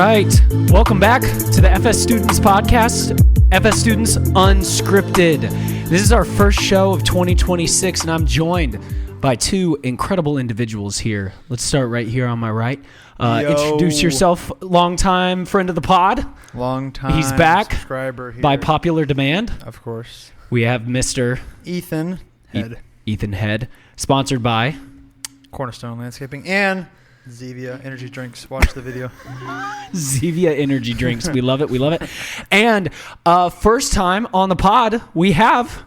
right. Welcome back to the FS Students podcast, FS Students Unscripted. This is our first show of 2026, and I'm joined by two incredible individuals here. Let's start right here on my right. Introduce yourself, longtime friend of the pod. Long-time He's back subscriber here. by popular demand. Of course. We have Mr. Ethan Head. Ethan Head, sponsored by Cornerstone Landscaping and Zevia Energy Drinks. Watch the video. Zevia Energy Drinks. We love it. We love it. And first time on the pod, we have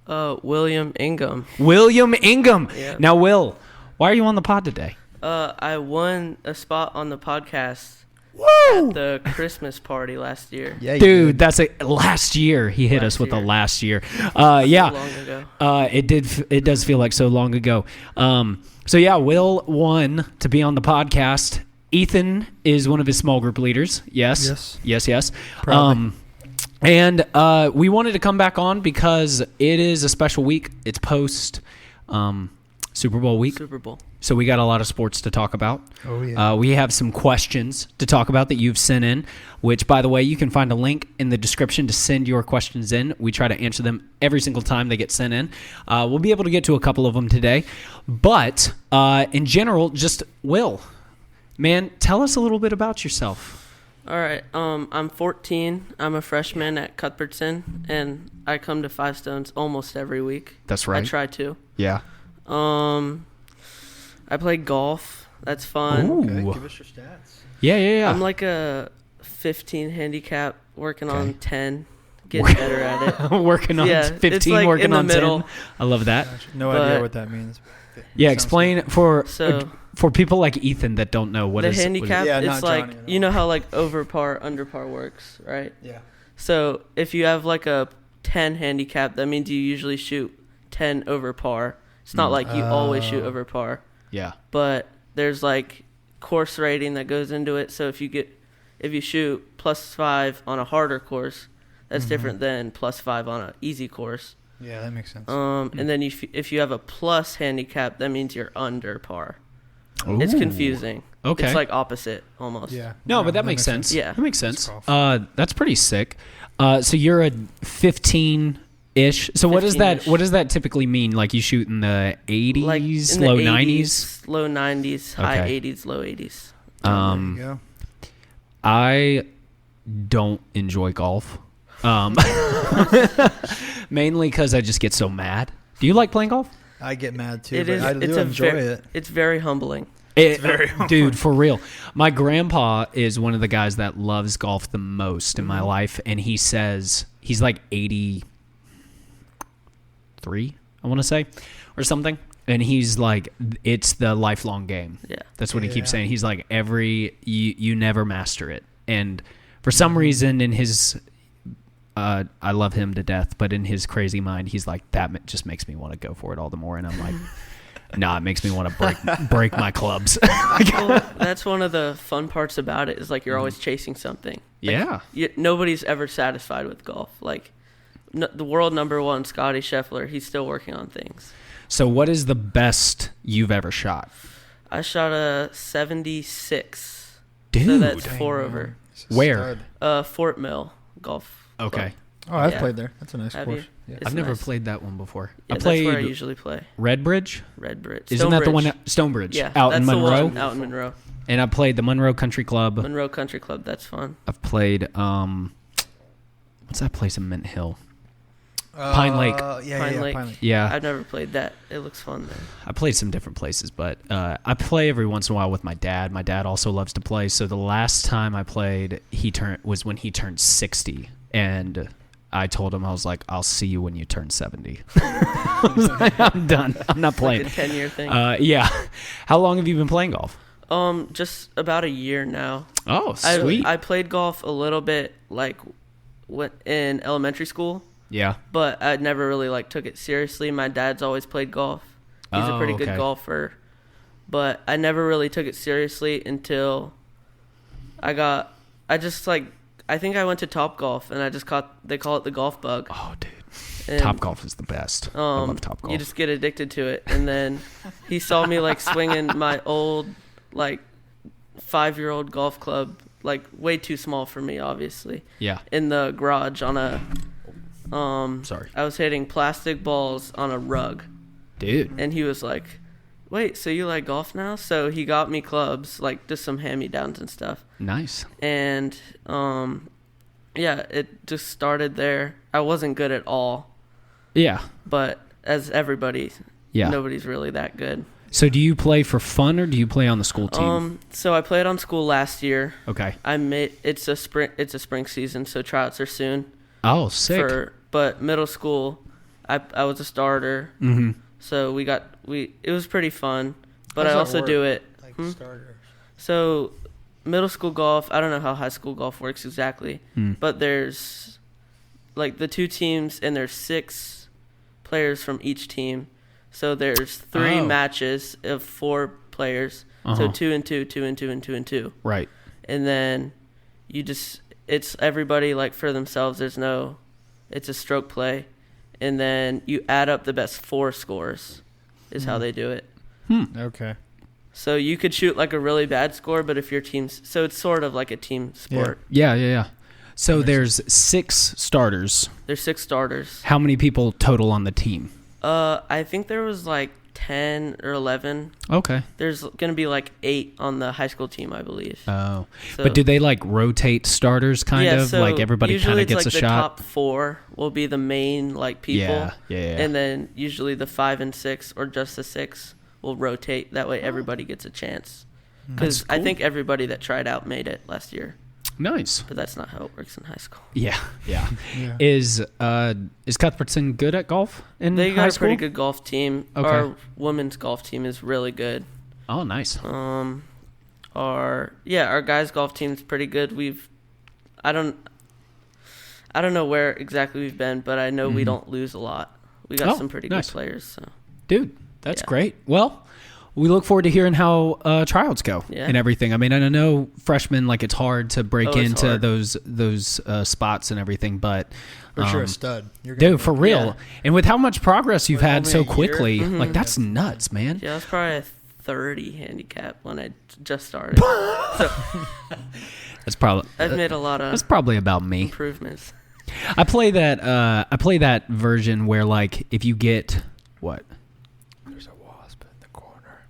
William Ingham. William Ingham. Yeah. Now, Will, why are you on the pod today? I won a spot on the podcast Woo! at the Christmas party last year. Yeah, Dude, that's last year. He hit us with the last year. Yeah. So long ago. It does feel like so long ago. So yeah, Will won to be on the podcast. Ethan is one of his small group leaders. Yes. Proudly. And we wanted to come back on because it is a special week. It's post Super Bowl week. Super Bowl. So we got a lot of sports to talk about. Oh, yeah. We have some questions to talk about that you've sent in, which, by the way, you can find a link in the description to send your questions in. We try to answer them every single time they get sent in. We'll be able to get to a couple of them today. But in general, just Will, man, tell us a little bit about yourself. All right. I'm 14. I'm a freshman at Cuthbertson, and I come to Five Stones almost every week. That's right. I try to. Yeah. I play golf. That's fun. Ooh. Okay, give us your stats. Yeah. I'm like a 15 handicap, working on 10, getting Work- better at it. Working on Yeah, 15, it's like working in the on middle. 10. I love that. Gotcha. No But- idea what that means. Yeah, Sounds explain good. for people like Ethan that don't know what the is handicap. Yeah, It's not like, Johnny at you know how like over par, under par works, right? Yeah. So if you have like a 10 handicap, that means you usually shoot 10 over par. It's not like you always shoot over par, Yeah. but there's like course rating that goes into it. So if you shoot +5 on a harder course, that's different than +5 on an easy course. Yeah, that makes sense. And then if you have a plus handicap, that means you're under par. Ooh. It's confusing. Okay. It's like opposite almost. Yeah. No, but that makes sense. Yeah. That makes sense. That's That's pretty sick. So you're a 15-ish. So what does that 15-ish. what does that typically mean? Like you shoot in the 80s, Like in the low 80s, low 90s, high Okay. 80s, low 80s. There you go. I don't enjoy golf. Mainly because I just get so mad. Do you like playing golf? I get mad too, It but is. I It's do enjoy it. It's very humbling. very Dude, for real. My grandpa is one of the guys that loves golf the most in my life, and he says he's like 83, I want to say, or something. And he's like, it's the lifelong game. Yeah. That's what he keeps Yeah. saying. He's like, you never master it. And for some reason in his, I love him to death, but in his crazy mind, he's like, that just makes me want to go for it all the more. And I'm like, nah, it makes me want to break my clubs. Well, that's one of the fun parts about it is like you're always chasing something. Like, Yeah. nobody's ever satisfied with golf. Like the world #1, Scotty Scheffler, he's still working on things. So what is the best you've ever shot? I shot a 76. Dude. So that's Dang, 4 man. over. It's a Where? stud. Fort Mill Golf Okay. Oh, I've Yeah. played there. That's a nice Have course. you? Yeah. It's I've never nice. played that one before. Yeah, I played that's where I usually play. Redbridge. Redbridge. Isn't that the one Stonebridge. at Stonebridge? Yeah, out that's in the Monroe. one out in Monroe. And I played the Monroe Country Club. Monroe Country Club. That's fun. I've played what's that place in Mint Hill? Pine Lake. Yeah, Pine yeah, Lake. Pine Lake. Yeah, I've never played that. It looks fun there. I played some different places, but I play every once in a while with my dad. My dad also loves to play. So the last time I played, was when he turned 60, and I told him, I was like, I'll see you when you turn 70. I was like, I'm done. I'm not playing. Like a 10-year thing. Yeah. How long have you been playing golf? Just about a year now. Oh, sweet. I played golf a little bit like in elementary school, Yeah. but I never really like took it seriously. My dad's always played golf. He's a pretty good okay. golfer, but I never really took it seriously until I think I went to Topgolf and they call it the golf bug. Oh, dude. And, Topgolf is the best. I love Topgolf. You just get addicted to it. And then he saw me like swinging my old like 5-year-old golf club like way too small for me, obviously. Yeah. In the garage on a Sorry. I was hitting plastic balls on a rug. Dude. And he was like, "Wait, so you like golf now?" So he got me clubs, like just some hand-me-downs and stuff. Nice. And yeah, it just started there. I wasn't good at all. Yeah. But as everybody, nobody's really that good. So do you play for fun or do you play on the school team? So I played on school last year. Okay. It's a spring season, so tryouts are soon. Oh, sick. But middle school, I was a starter. Mm-hmm. So it was pretty fun. But I also do it like starters. So middle school golf, I don't know how high school golf works exactly, but there's like the 2 teams and there's 6 players from each team. So there's 3 matches of 4 players. So 2 and 2, 2 and 2, and 2 and 2. Right. And then it's everybody like for themselves. It's a stroke play. And then you add up the best 4 scores is how they do it. Okay. So you could shoot like a really bad score, but if your team's... So it's sort of like a team sport. Yeah. So there's 6 starters. There's 6 starters. How many people total on the team? I think there was like 10 or 11. Okay. There's going to be like 8 on the high school team, I believe. Oh. So, but do they like rotate starters kind of? So like everybody kind of gets a shot? Usually the top 4 will be the main like people. Yeah. And then usually the 5 and 6 or just the 6 will rotate. That way everybody gets a chance. Because cool. I think everybody that tried out made it last year. Nice. But that's not how it works in high school. Yeah. Is Cuthbertson good at golf in They high got a school? pretty good golf team. Okay. Our women's golf team is really good. Oh, nice. Our guys' golf team's pretty good. I don't know where exactly we've been, but I know we don't lose a lot. We got some pretty good players. So. Dude, that's great. Well, we look forward to hearing how tryouts go and everything. I mean, I know freshmen, like, it's hard to break into those spots and everything, but you're a stud. Dude, for real. Yeah. And with how much progress you've had so quickly, Mm-hmm. that's nuts, man. Yeah, I was probably a 30 handicap when I just started. So that's probably I've made a lot of that's probably about me. Improvements. I play that version where, like, if you get what? There's a wasp in the corner.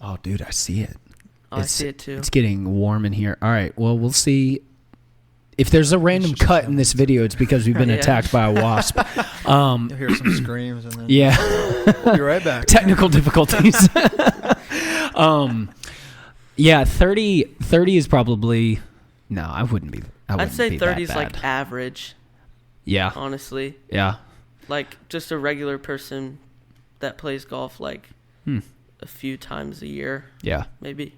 Oh, dude, I see it. I see it too. It's getting warm in here. All right, well, we'll see. If there's a random cut in this video, it's because we've been attacked by a wasp. You'll hear some screams and then we'll be right back. Technical difficulties. 30 is probably no, I wouldn't be. I'd say 30 is like average. Yeah. Honestly. Yeah. Like just a regular person that plays golf like a few times a year. Yeah. Maybe.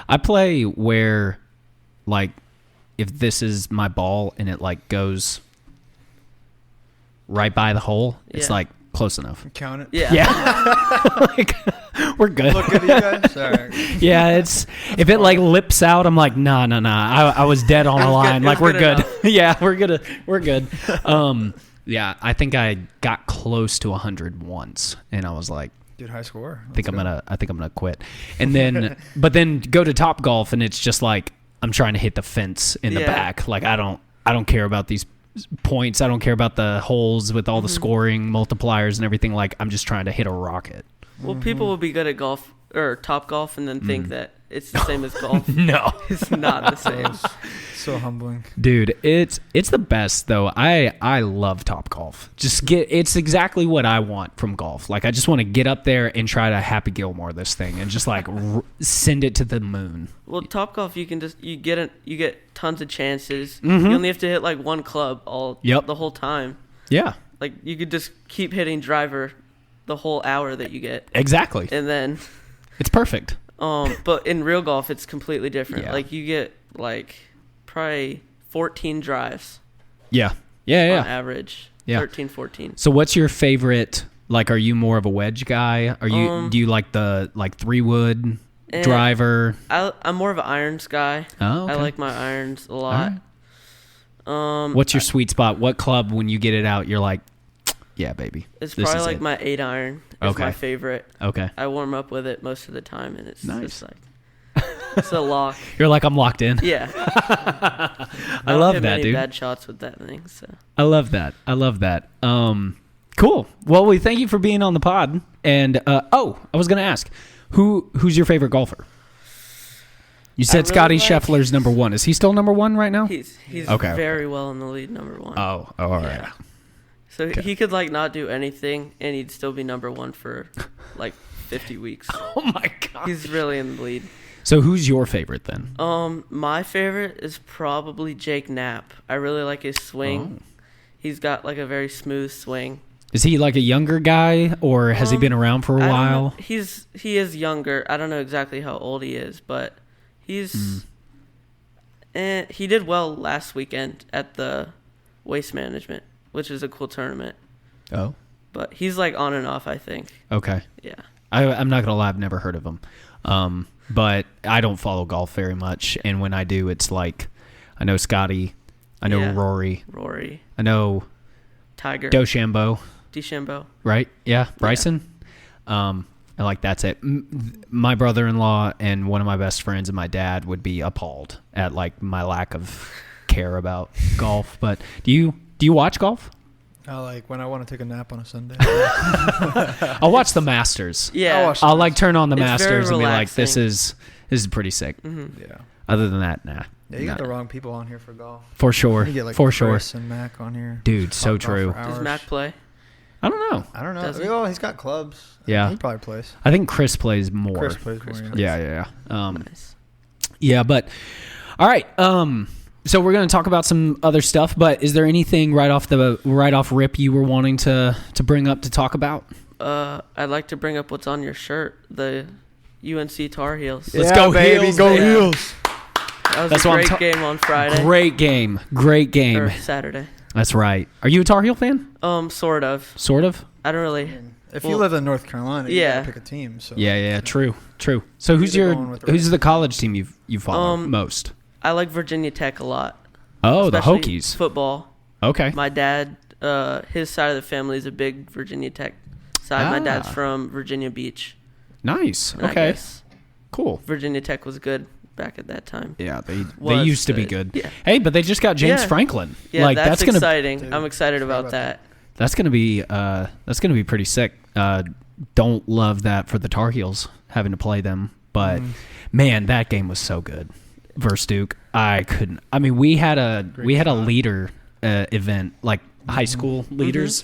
I play where, like, if this is my ball and it like goes right by the hole, it's like close enough. Count it. Yeah. Like, we're good. Look at you guys. Sorry. Yeah, if it like lips out, I'm like, nah. I was dead on a line. Like, we're good. Yeah, we're good. Yeah, I think I got close to 100 once, and I was like, dude, high score. I think I'm gonna quit. And then, but then go to Top Golf, and it's just like I'm trying to hit the fence in the back. Like, I don't care about these points. I don't care about the holes with all the scoring multipliers and everything. Like, I'm just trying to hit a rocket. Well, people will be good at golf or Top Golf and then think that it's the same as golf. No, it's not the same. So humbling, dude. It's the best though. I love Top Golf. It's exactly what I want from golf. Like, I just want to get up there and try to Happy Gilmore this thing and just like send it to the moon. Well, Top Golf, you get tons of chances. You only have to hit like one club the whole time. Yeah, like you could just keep hitting driver the whole hour that you get. Exactly. And then it's perfect. But in real golf, it's completely different. Yeah. Like, you get like probably 14 drives. Yeah. On average. Yeah. 13, 14. So what's your favorite? Like, are you more of a wedge guy? Do you like the 3-wood driver? I'm more of an irons guy. Oh, okay. I like my irons a lot. Right. What's your sweet spot? What club, when you get it out, you're like, yeah, baby. It's probably like my 8-iron. It's my favorite. Okay. I warm up with it most of the time, and it's nice. just like It's a lock. You're like, I'm locked in. Yeah. I love that, many dude. bad shots with that thing. So. I love that. Cool. Well, we thank you for being on the pod. And I was going to ask, who's your favorite golfer? You said really Scotty Scheffler's number one. Is he still number one right now? He's Okay. very well in the lead, number one. Oh, all right. Yeah. So he could like not do anything and he'd still be number one for like 50 weeks. Oh my God. He's really in the lead. So who's your favorite then? My favorite is probably Jake Knapp. I really like his swing. Oh. He's got like a very smooth swing. Is he like a younger guy, or has he been around for a I don't while? know. He is younger. I don't know exactly how old he is, but he's he did well last weekend at the Waste Management, which is a cool tournament. Oh. But he's like on and off, I think. Okay. Yeah. I'm not gonna lie, I've never heard of him. But I don't follow golf very much, and when I do, it's like I know Scotty, I know Rory, I know Tiger, DeChambeau, right? Yeah, Bryson. And like that's it. My brother-in-law and one of my best friends and my dad would be appalled at like my lack of care about golf. But do you watch golf? Like when I want to take a nap on a Sunday. I'll watch the Masters. Yeah, I'll like turn on the It's Masters and very be like, this relaxing. is pretty sick. Mm-hmm. Yeah. Other than that, nah. Yeah, you got the wrong people on here for golf. For sure. You get like For Chris sure. and Mac on here. Dude, so Talk golf true. for Does hours. Mac play? I don't know. I don't know. Does he? Well, he's got clubs. Yeah. He probably plays. I think Chris plays more. Chris plays more. Yeah. Nice. Yeah, but all right. So we're going to talk about some other stuff, but is there anything right off rip you were wanting to bring up to talk about? I'd like to bring up what's on your shirt, the UNC Tar Heels. Let's go baby. Heels, Go baby. Heels. That was That's a what I'm great game on Friday. Great game. Or Saturday. That's right. Are you a Tar Heel fan? Sort of. Sort of? I don't really. If you live in North Carolina, you yeah. gotta pick a team. So Yeah. True. So who's the college team you follow most? I like Virginia Tech a lot. Oh, the especially Hokies. Football. Okay. My dad, his side of the family is a big Virginia Tech side. My dad's from Virginia Beach. Nice. And I Okay. guess Cool. Virginia Tech was good back at that time. Yeah, they Was used to be good. good. Yeah. Hey, but they just got James Yeah. Franklin. Yeah, like that's gonna exciting. Dude, I'm excited forgot about that. that's gonna be pretty sick. Don't love that for the Tar Heels having to play them, but man, that game was so good versus Duke. I couldn't. I mean, we had a leader event, like high school leaders,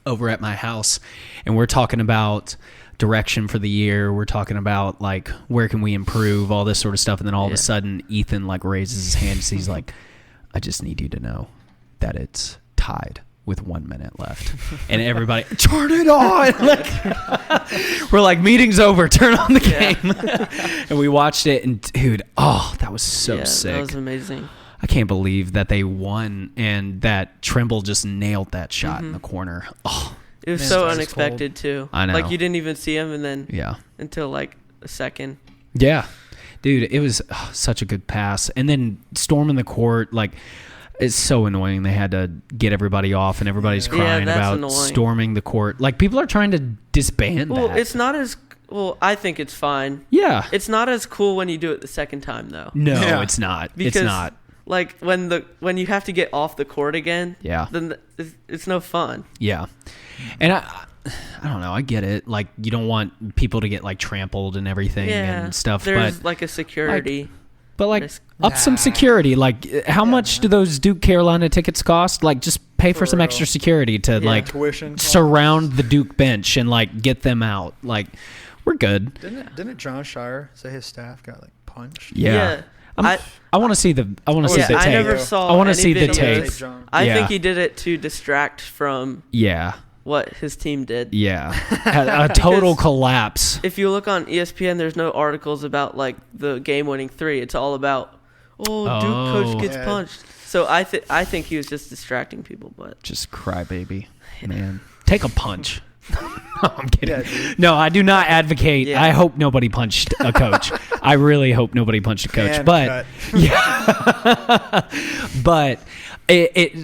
over at my house, and we're talking about direction for the year. We're talking about like where can we improve, all this sort of stuff, and then all of a sudden Ethan like raises his hand and he's like, I just need you to know that it's tied with 1 minute left. And everybody, turn it on. Like, we're like, meeting's over, turn on the game. And we watched it, and dude, that was so sick. That was amazing. I can't believe that they won and that Trimble just nailed that shot in the corner. Oh, It was Man, so it's unexpected too. I know. Like you didn't even see him, and then yeah. until like a second. Yeah. Dude, it was such a good pass. And then storming the court, like, it's so annoying. They had to get everybody off, and everybody's crying that's about annoying. storming the court. Like, people are trying to disband Well, that. it's not as well. I think it's fine. Yeah. It's not as cool when you do it the second time though. No, Yeah. it's not. Because, it's not. Like when you have to get off the court again. Yeah. Then it's no fun. Yeah. And I don't know. I get it. Like, you don't want people to get, like, trampled and everything and stuff. There's but like a security. But like risk. up some security. Like how much do those Duke Carolina tickets cost? Like just pay for some real. extra security to like Tuition. surround the Duke bench and like get them out. Like we're good. Didn't John Shire say his staff got like punched? Yeah. I want to see the I want to see the I tape. never saw. I wanna any see the videos. tape. I Yeah. think he did it to distract from Yeah. what his team did. Yeah. a total Because- collapse. If you look on ESPN, there's no articles about like the game-winning three. It's all about Duke coach gets Yeah. punched. So I think he was just distracting people, but Just crybaby. Man. Take a punch. No, I'm kidding. Yeah, dude. No, I do not advocate. Yeah. I hope nobody punched a coach. I really hope nobody punched a coach. And but cut. yeah, but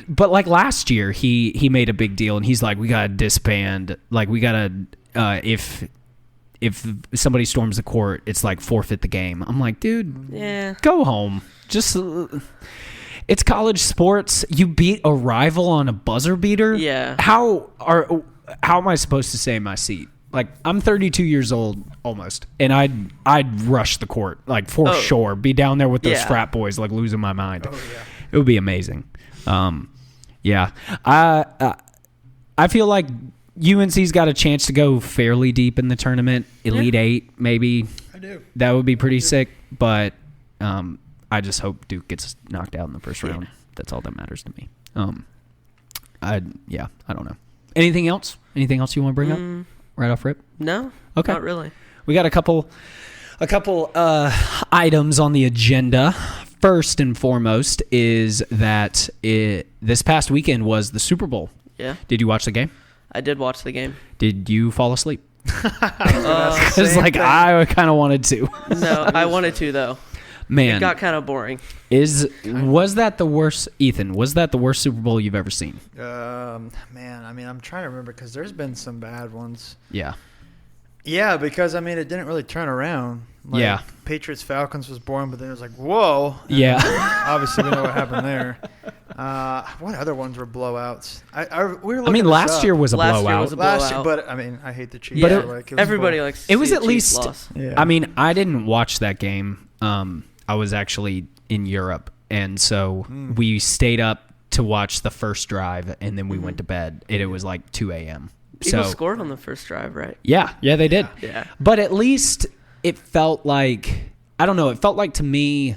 but like last year, he made a big deal, and he's like, we gotta disband. Like we gotta if if somebody storms the court, it's like forfeit the game. I'm like, dude, go home. Just it's college sports. You beat a rival on a buzzer beater. Yeah. How am I supposed to stay in my seat? Like, I'm 32 years old almost, and I'd rush the court, like, for sure. Be down there with those frat boys, like, losing my mind. Oh, yeah. It would be amazing. Yeah. I feel like UNC's got a chance to go fairly deep in the tournament. Elite Eight, maybe. I do. That would be pretty sick, but I just hope Duke gets knocked out in the first round. That's all that matters to me. I don't know. Anything else? Anything else you want to bring up? Right off rip? No, okay. Not really. We got a couple items on the agenda. First and foremost is that this past weekend was the Super Bowl. Yeah. Did you watch the game? I did watch the game. Did you fall asleep? It's like I kind of wanted to. No, I wanted to though. Man, it got kind of boring. Was that the worst, Ethan? Was that the worst Super Bowl you've ever seen? Man, I mean, I'm trying to remember because there's been some bad ones. Yeah. Yeah, because I mean, it didn't really turn around. Like, yeah. Patriots Falcons was boring, but then it was like, whoa. And yeah. Obviously, we know what happened there. What other ones were blowouts? Last year was a blowout. Was a blowout. But I mean, I hate the Chiefs. Yeah. But everybody likes. It was at least. least. Yeah. I mean, I didn't watch that game. I was actually in Europe, and so we stayed up to watch the first drive, and then we went to bed, and it was like 2 a.m. Eagles scored on the first drive, right? Yeah, they did. Yeah. But at least it felt like, I don't know, it felt like to me,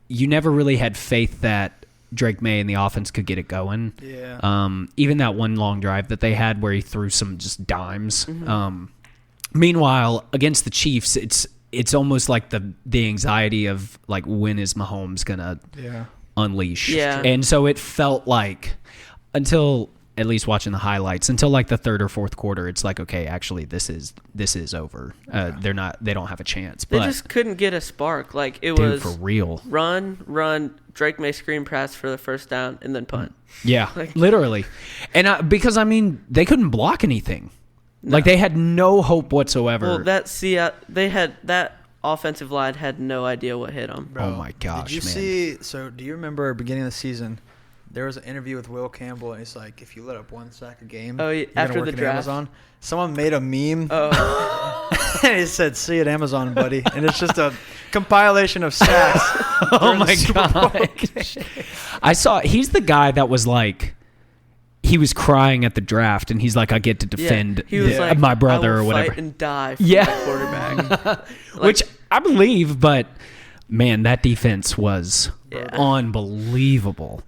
you never really had faith that Drake May and the offense could get it going. Yeah. Even that one long drive that they had where he threw some just dimes. Meanwhile, against the Chiefs, it's almost like the anxiety of like, when is Mahomes gonna unleash? Yeah. And so it felt like, until at least watching the highlights, until like the third or fourth quarter, it's like, okay, actually this is over. They don't have a chance. They but just couldn't get a spark. Like it dude, was for real. Run. Drake May screen pass for the first down and then punt. Yeah, literally. And because I mean, they couldn't block anything. No. Like they had no hope whatsoever. Well, that offensive line had no idea what hit them. Bro, oh my gosh, did you see? So, do you remember beginning of the season? There was an interview with Will Campbell, and he's like, "If you let up one sack a game, after the draft, Amazon." Someone made a meme, and he said, "See you at Amazon, buddy." And it's just a compilation of sacks. Oh my god! I saw. He's the guy that was like. He was crying at the draft, and he's like, "I get to defend like, my brother I will or whatever." Fight and die for my quarterback, which I believe. But man, that defense was unbelievable,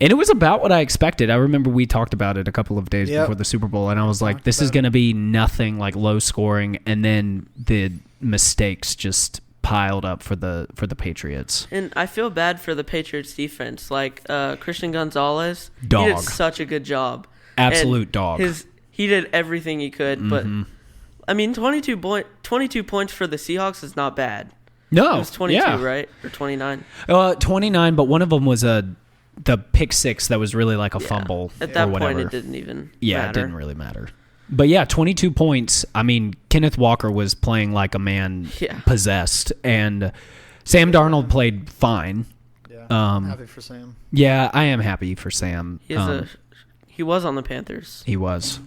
and it was about what I expected. I remember we talked about it a couple of days before the Super Bowl, and I was like, "This is going to be nothing like low scoring," and then the mistakes just piled up for the Patriots. And I feel bad for the Patriots defense. Like Christian Gonzalez, dog. He did such a good job. Absolute and dog. He did everything he could, but I mean 22 points for the Seahawks is not bad. No. It was 22, right? Or 29. 29, but one of them was the pick six that was really like a fumble. At that or whatever. point it didn't even matter. It didn't really matter. But yeah, 22 points. I mean, Kenneth Walker was playing like a man possessed, and Sam Darnold played fine. Yeah, I'm happy for Sam. Yeah, I am happy for Sam. He was on the Panthers. He was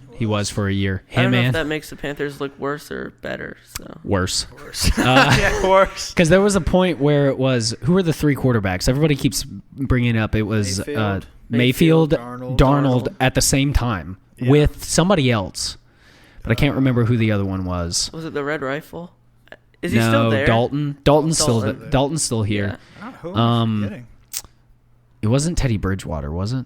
for a year. I don't know if that makes the Panthers look worse or better. So Worse. Worse. Because there was a point where it was, who were the three quarterbacks? Everybody keeps bringing it up. It was Mayfield, Darnold at the same time. Yeah. With somebody else, but I can't remember who the other one was. Was it the Red Rifle? Is he still there? Dalton's still here. Yeah. Who am I forgetting? It wasn't Teddy Bridgewater, was it?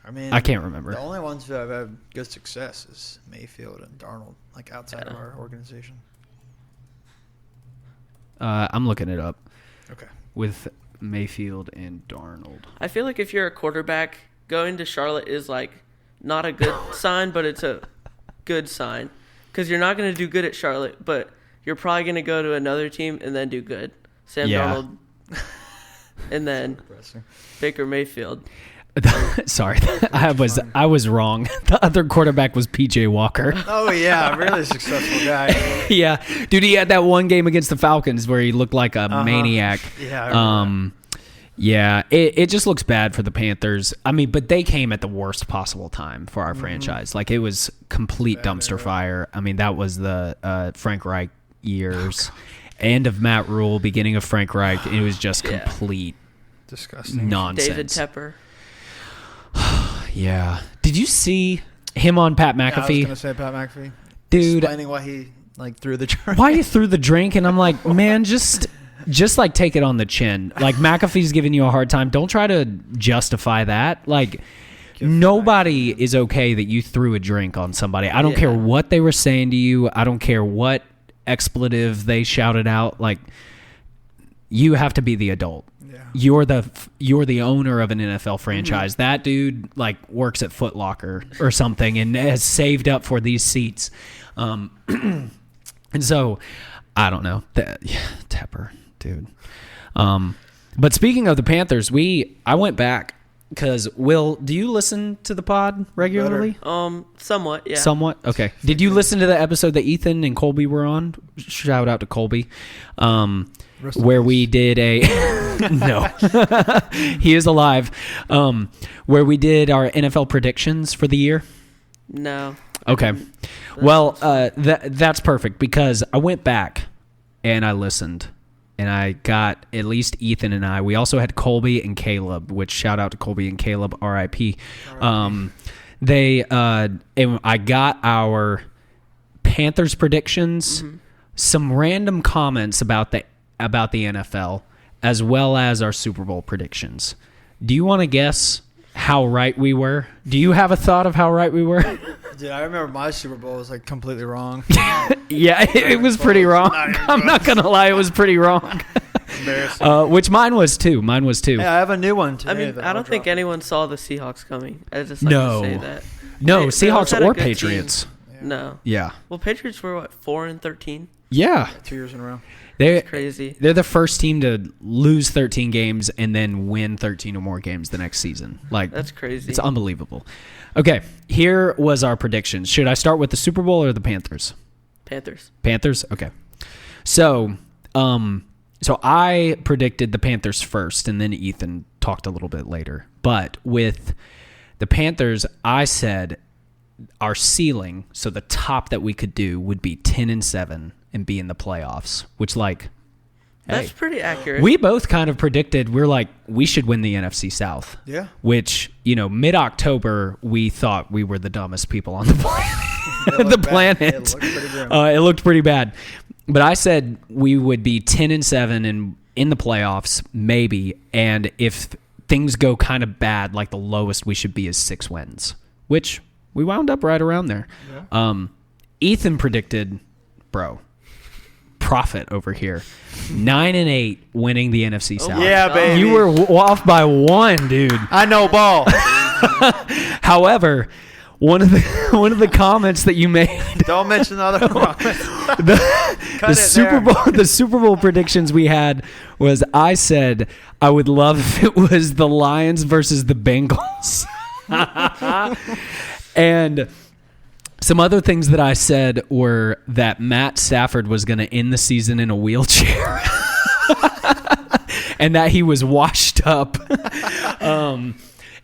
I mean, I can't remember. The only ones who have had good success is Mayfield and Darnold, like outside of our organization. I'm looking it up. Okay. With Mayfield and Darnold. I feel like if you're a quarterback, going to Charlotte is like not a good sign, but it's a good sign because you're not going to do good at Charlotte, but you're probably going to go to another team and then do good. Sam Darnold and then Baker Mayfield. Sorry, I was wrong. The other quarterback was PJ Walker. Oh yeah, really successful guy. Yeah, dude, he had that one game against the Falcons where he looked like a maniac. Yeah. I remember that. Yeah, it just looks bad for the Panthers. I mean, but they came at the worst possible time for our franchise. Like, it was complete dumpster fire. I mean, that was the Frank Reich years. End of Matt Rule, beginning of Frank Reich. It was just complete disgusting nonsense. David Tepper. Yeah. Did you see him on Pat McAfee? Yeah, I was going to say Pat McAfee. Dude. Explaining why he threw the drink. Why you threw the drink? And I'm like, man, just like take it on the chin. Like, McAfee's giving you a hard time. Don't try to justify that. Like, nobody is okay that you threw a drink on somebody. I don't care what they were saying to you. I don't care what expletive they shouted out. Like, you have to be the adult. You're the owner of an NFL franchise. That dude like works at Foot Locker or something and has saved up for these seats. And so I don't know. Tepper, dude. But speaking of the Panthers, I went back because Will, do you listen to the pod regularly? Somewhat, yeah. Somewhat? Okay. Did you listen to the episode that Ethan and Colby were on? Shout out to Colby. Where we did a no, he is alive. Where we did our NFL predictions for the year. No. Okay. Well, that's perfect because I went back and I listened, and I got at least Ethan and I. We also had Colby and Caleb, which shout out to Colby and Caleb, R.I.P. And I got our Panthers predictions, some random comments about the NFL, as well as our Super Bowl predictions. Do you want to guess how right we were? Do you have a thought of how right we were? Dude, I remember my Super Bowl was like completely wrong. Yeah, it was pretty wrong. I'm not going to lie, it was pretty wrong. Embarrassing. Which mine was too. Yeah, I have a new one today. I mean, I don't think anyone saw the Seahawks coming. I just No. to say that. No, They Seahawks had a or good Patriots. team. No. Yeah. Well, Patriots were what, 4-13? Yeah. 2 years in a row. That's crazy. They're the first team to lose 13 games and then win 13 or more games the next season. Like, that's crazy. It's unbelievable. Okay, here was our predictions. Should I start with the Super Bowl or the Panthers? Panthers? Okay. So I predicted the Panthers first, and then Ethan talked a little bit later. But with the Panthers, I said our ceiling, so the top that we could do, would be 10-7 and be in the playoffs, which, like, that's pretty accurate. We both kind of predicted, we're like, we should win the NFC South. Yeah. Which, mid-October, we thought we were the dumbest people on the planet. It looked pretty bad. But I said we would be 10-7 and in the playoffs, maybe. And if things go kind of bad, like the lowest we should be is 6 wins, which we wound up right around there. Yeah. Ethan predicted, prophet over here, 9-8 winning the NFC South. Yeah, baby. You were off by 1, dude. I know ball. However, one of the comments that you made. Don't mention the other comments. The Super Bowl predictions we had was, I said I would love if it was the Lions versus the Bengals. And some other things that I said were that Matt Stafford was going to end the season in a wheelchair. And that he was washed up.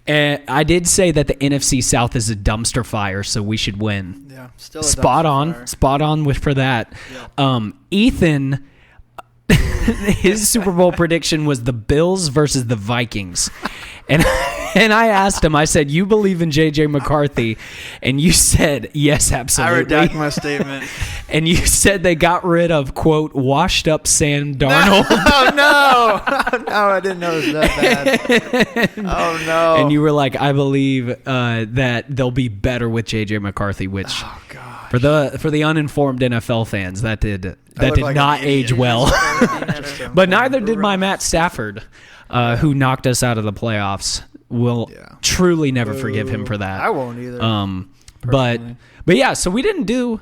And I did say that the NFC South is a dumpster fire, so we should win. Yeah, still a spot on. fire. Spot on for that. Yeah. Ethan, his Super Bowl prediction was the Bills versus the Vikings. And I asked him, I said, you believe in J.J. McCarthy? And you said, yes, absolutely. I redact my statement. And you said they got rid of, quote, washed up Sam Darnold. Oh, no. No, I didn't know it was that bad. Oh, no. And you were like, I believe that they'll be better with J.J. McCarthy, which for the uninformed NFL fans, that did like not age well. But neither did my Matt Stafford, who knocked us out of the playoffs. Will truly never forgive him for that. I won't either. personally. But yeah, so we didn't do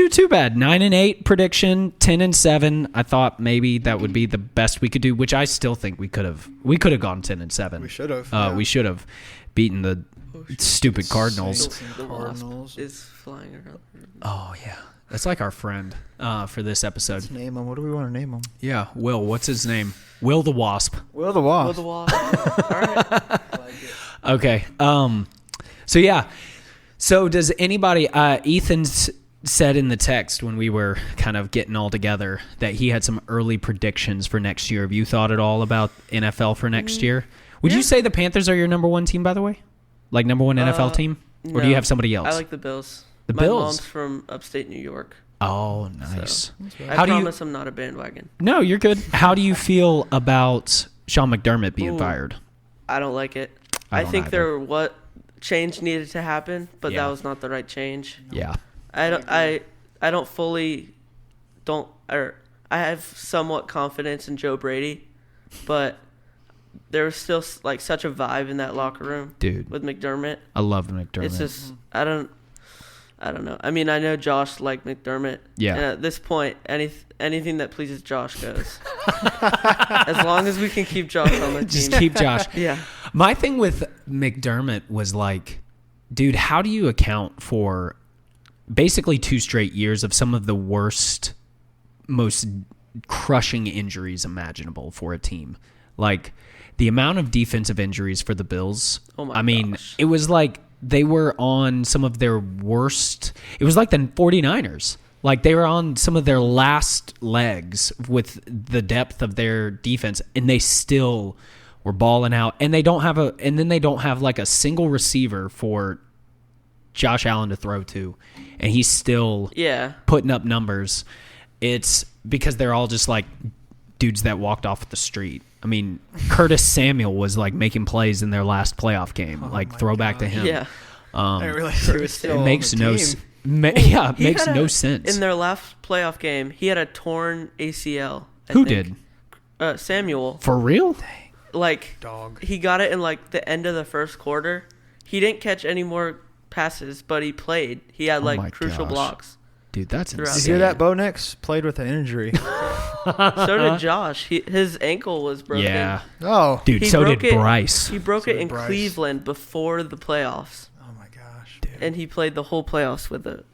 too bad. 9-8 prediction, 10-7. I thought maybe that would be the best we could do, which I still think we could have gone 10-7. We should have. We should have beaten the stupid Cardinals. The Cardinals. wasp is flying around. Oh yeah, that's like our friend for this episode. Let's name him. What do we want to name him? Yeah, Will. What's his name? Will the Wasp. Will the Wasp. Will the wasp. All right. Okay. So yeah. So does anybody? Ethan said in the text when we were kind of getting all together that he had some early predictions for next year. Have you thought at all about NFL for next year? Would you say the Panthers are your number one team, by the way? Like number one NFL team? Or do you have somebody else? I like the Bills. The My Bills? mom's from upstate New York. Oh, nice. So How I do you- promise I'm not a bandwagon. No, you're good. How do you feel about Sean McDermott being fired? I don't like it. I I don't think either. what change needed to happen, but Yeah. that was not the right change. Yeah. I don't fully I have somewhat confidence in Joe Brady, but there was still like such a vibe in that locker room, Dude. with McDermott. I love McDermott. It's just I don't know. I mean, I know Josh liked McDermott. Yeah. And at this point, anything that pleases Josh goes. As long as we can keep Josh on the team. Just keep Josh. Yeah. My thing with McDermott was like, dude, how do you account for basically 2 straight years of some of the worst, most crushing injuries imaginable for a team? Like, the amount of defensive injuries for the Bills. Oh my I mean, gosh. it was like they were on some of their worst. It was like the 49ers. Like they were on some of their last legs with the depth of their defense, and they still were balling out. And they don't have like a single receiver for Josh Allen to throw to, and he's still putting up numbers. It's because they're all just like dudes that walked off the street. I mean, Curtis Samuel was like making plays in their last playoff game. Like throwback to him. Yeah. I didn't realize he was still It makes on the no team. He makes had no sense. In their last playoff game, he had a torn ACL. I Who think. did? Samuel. For real? Like, Dog. he got it in like the end of the first quarter. He didn't catch any more passes, but he played. He had my like crucial gosh. blocks. Dude, that's Throughout insane. Did you hear that? Bo Nix played with an injury. So did Josh. His ankle was broken. Yeah. Oh. Dude, He so broke did it- Bryce. He broke So it did in Bryce. Cleveland before the playoffs, Oh my gosh. and he played the whole playoffs with it.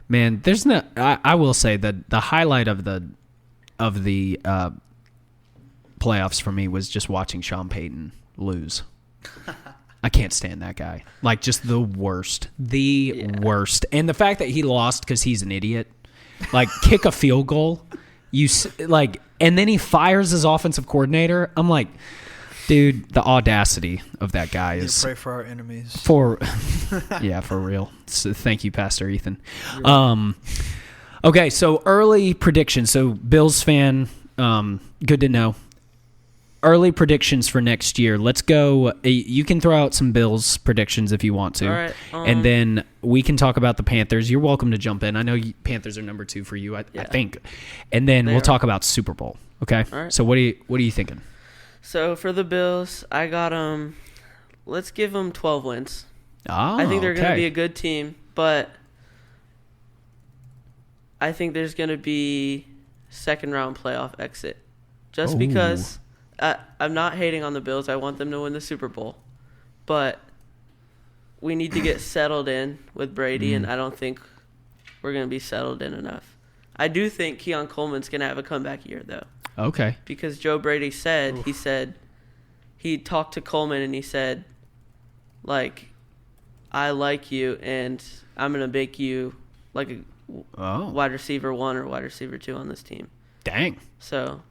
Man, there's no. I will say that the highlight of the playoffs for me was just watching Sean Payton lose. I can't stand that guy. Like, just the worst. The worst. And the fact that he lost because he's an idiot. Like, kick a field goal. And then he fires his offensive coordinator. I'm like, dude, the audacity of that guy You is pray for our enemies. for real. So thank you, Pastor Ethan. Okay, so early predictions. So Bills fan, good to know. Early predictions for next year. Let's go. You can throw out some Bills predictions if you want to. All right, and then we can talk about the Panthers. You're welcome to jump in. I know Panthers are number 2 for you, I think. And then we'll talk about Super Bowl. Okay? All right. So what are you thinking? So for the Bills, I got let's give them 12 wins. Oh, I think they're going to be a good team, but I think there's going to be second round playoff exit. Just because I'm not hating on the Bills. I want them to win the Super Bowl. But we need to get settled in with Brady, and I don't think we're going to be settled in enough. I do think Keon Coleman's going to have a comeback year, though. Okay. Because Joe Brady said, he talked to Coleman and he said, like, I like you and I'm going to make you like a wide receiver 1 or wide receiver 2 on this team. Dang. So,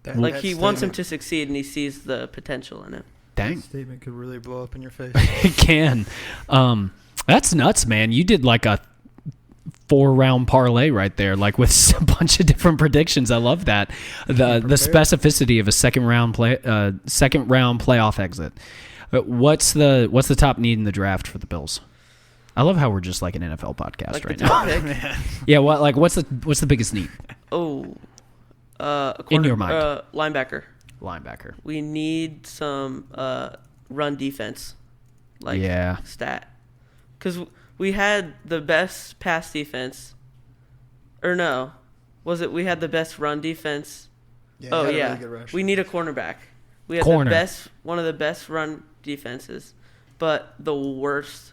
That he wants him to succeed and he sees the potential in him. Dang. That statement could really blow up in your face. It can. That's nuts, man. You did like a 4-round parlay right there, like with a bunch of different predictions. I love that. The specificity of a second round playoff exit. But what's the top need in the draft for the Bills? I love how we're just like an NFL podcast Like right the now. top pick. Yeah, what's the biggest need? In your mind. Linebacker. Linebacker. We need some run defense, stat. Because we had the best pass defense. Or no. Was it we had the best run defense? Yeah, Oh, he had a yeah. really good rush. We need a cornerback. We had one of the best run defenses, but the worst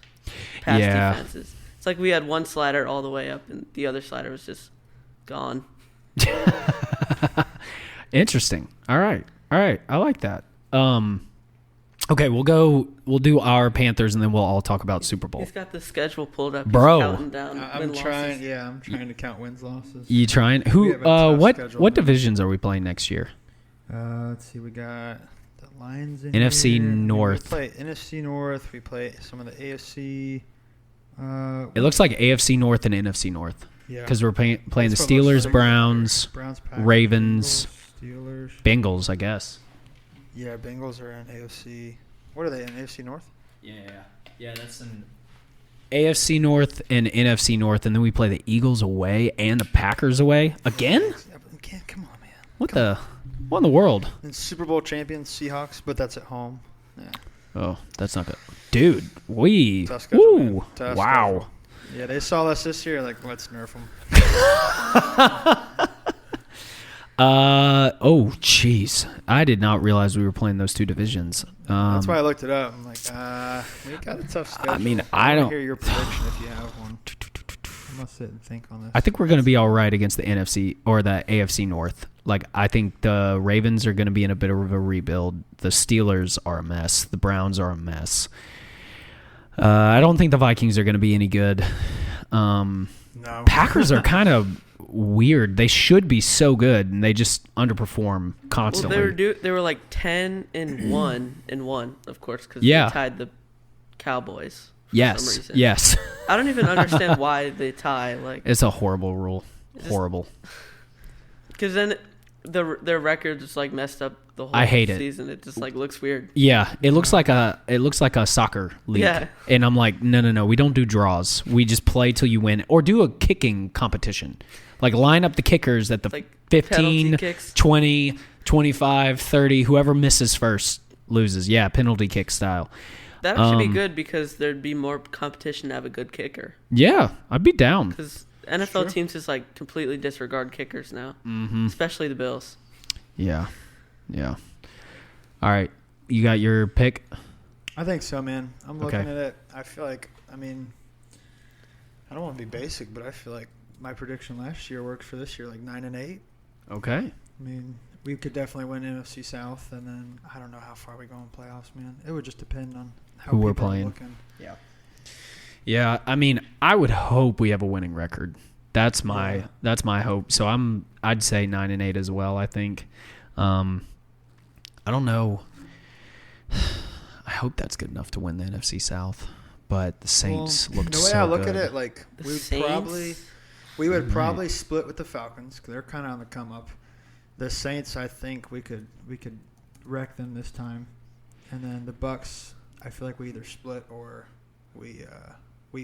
pass defenses. It's like we had one slider all the way up, and the other slider was just gone. Interesting. All right. I like that. Okay, we'll do our Panthers, and then we'll all talk about Super Bowl. He's got the schedule pulled up. Bro. He's counting down I'm trying. Yeah, I'm trying to count wins losses. You trying? We Who? have a tough What schedule, what man. divisions are we playing next year? Let's see. We got the Lions in NFC here. North. We play NFC North. We play some of the AFC. It looks like AFC North and NFC North Yeah. because we're playing the That's what it looks Steelers, like. Browns, Packers, Ravens, Bengals, Steelers. Bengals, I guess. Yeah, Bengals are in AFC. What are they in AFC North? Yeah, that's an AFC North and NFC North, and then we play the Eagles away and the Packers away again. Yeah, but we can't. Come on, man. What in the world? And Super Bowl champions Seahawks, but that's at home. Yeah. Oh, that's not good, dude. We Tough schedule, man. woo, Tough wow. schedule. Yeah, they saw us this year. Like, let's nerf them. Oh, jeez. I did not realize we were playing those two divisions. That's why I looked it up. I'm like, we got a tough schedule. I mean, I I wanna don't- hear your prediction if you have one. I must sit and think on this. I think we're going to be all right against the NFC or the AFC North. Like, I think the Ravens are going to be in a bit of a rebuild. The Steelers are a mess. The Browns are a mess. I don't think the Vikings are going to be any good. No. Packers are kind of weird. They should be so good, and they just underperform Well, constantly. they were like 10-1, of course, because Yeah. they tied the Cowboys. For some Yes, reason. yes. I don't even understand why they tie. Like, It's a horrible rule. Horrible. because then their record just like messed up the whole I hate it. season. It just like looks weird. Yeah, it looks like a soccer league. Yeah. And I'm like, no, we don't do draws. We just play till you win, or do a kicking competition. Like line up the kickers at the Like 15, penalty kicks. 20, 25, 30. Whoever misses first loses. Yeah, penalty kick style. That would be good because there'd be more competition to have a good kicker. Yeah, I'd be down. Because NFL teams just like completely disregard kickers now, especially the Bills. Yeah. All right, you got your pick. I think so, man. I'm looking Okay. at it. I feel like, I mean, I don't want to be basic, but I feel like my prediction last year worked for this year, like 9-8. Okay. I mean, we could definitely win NFC South, and then I don't know how far we go in playoffs, man. It would just depend on how Who we're people are playing. looking. Yeah, I mean, I would hope we have a winning record. That's my hope. So I'd say 9-8 as well. I think. I don't know. I hope that's good enough to win the NFC South, but the Saints looked the way so I look good. at it, like The we would Saints? probably split with the Falcons because they're kind of on the come up. The Saints, I think we could wreck them this time, and then the Bucks, I feel like we either split or we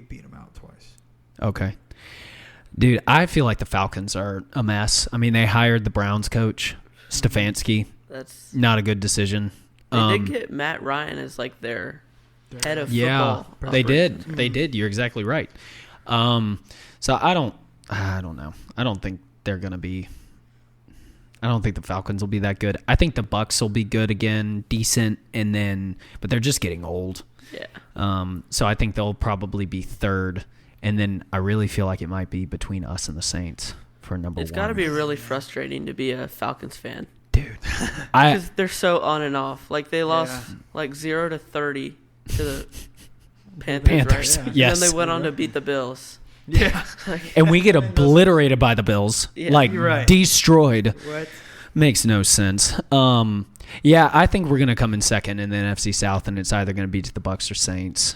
beat them out twice. Okay. Dude, I feel like the Falcons are a mess. I mean, they hired the Browns coach, Stefanski. That's Not a good decision. they did get Matt Ryan as like their head of Yeah, football. they did. operations. They did. You're exactly right. So I don't know. I don't think they're going to be I don't think the Falcons will be that good. I think the Bucks will be good again, decent, but they're just getting old. Yeah. So I think they'll probably be third, and then I really feel like it might be between us and the Saints for number It's one. got to be really frustrating to be a Falcons fan dude. because they're so on and off. Like they lost Yeah. like 0-30 to the Panthers, Panthers, right? yes. And then they went on to beat the Bills. Yeah. And we get obliterated by the Bills, Yeah, like you're right. destroyed. What? Makes no sense. Yeah, I think we're gonna come in second in the NFC South, and it's either gonna be to the Bucks or Saints.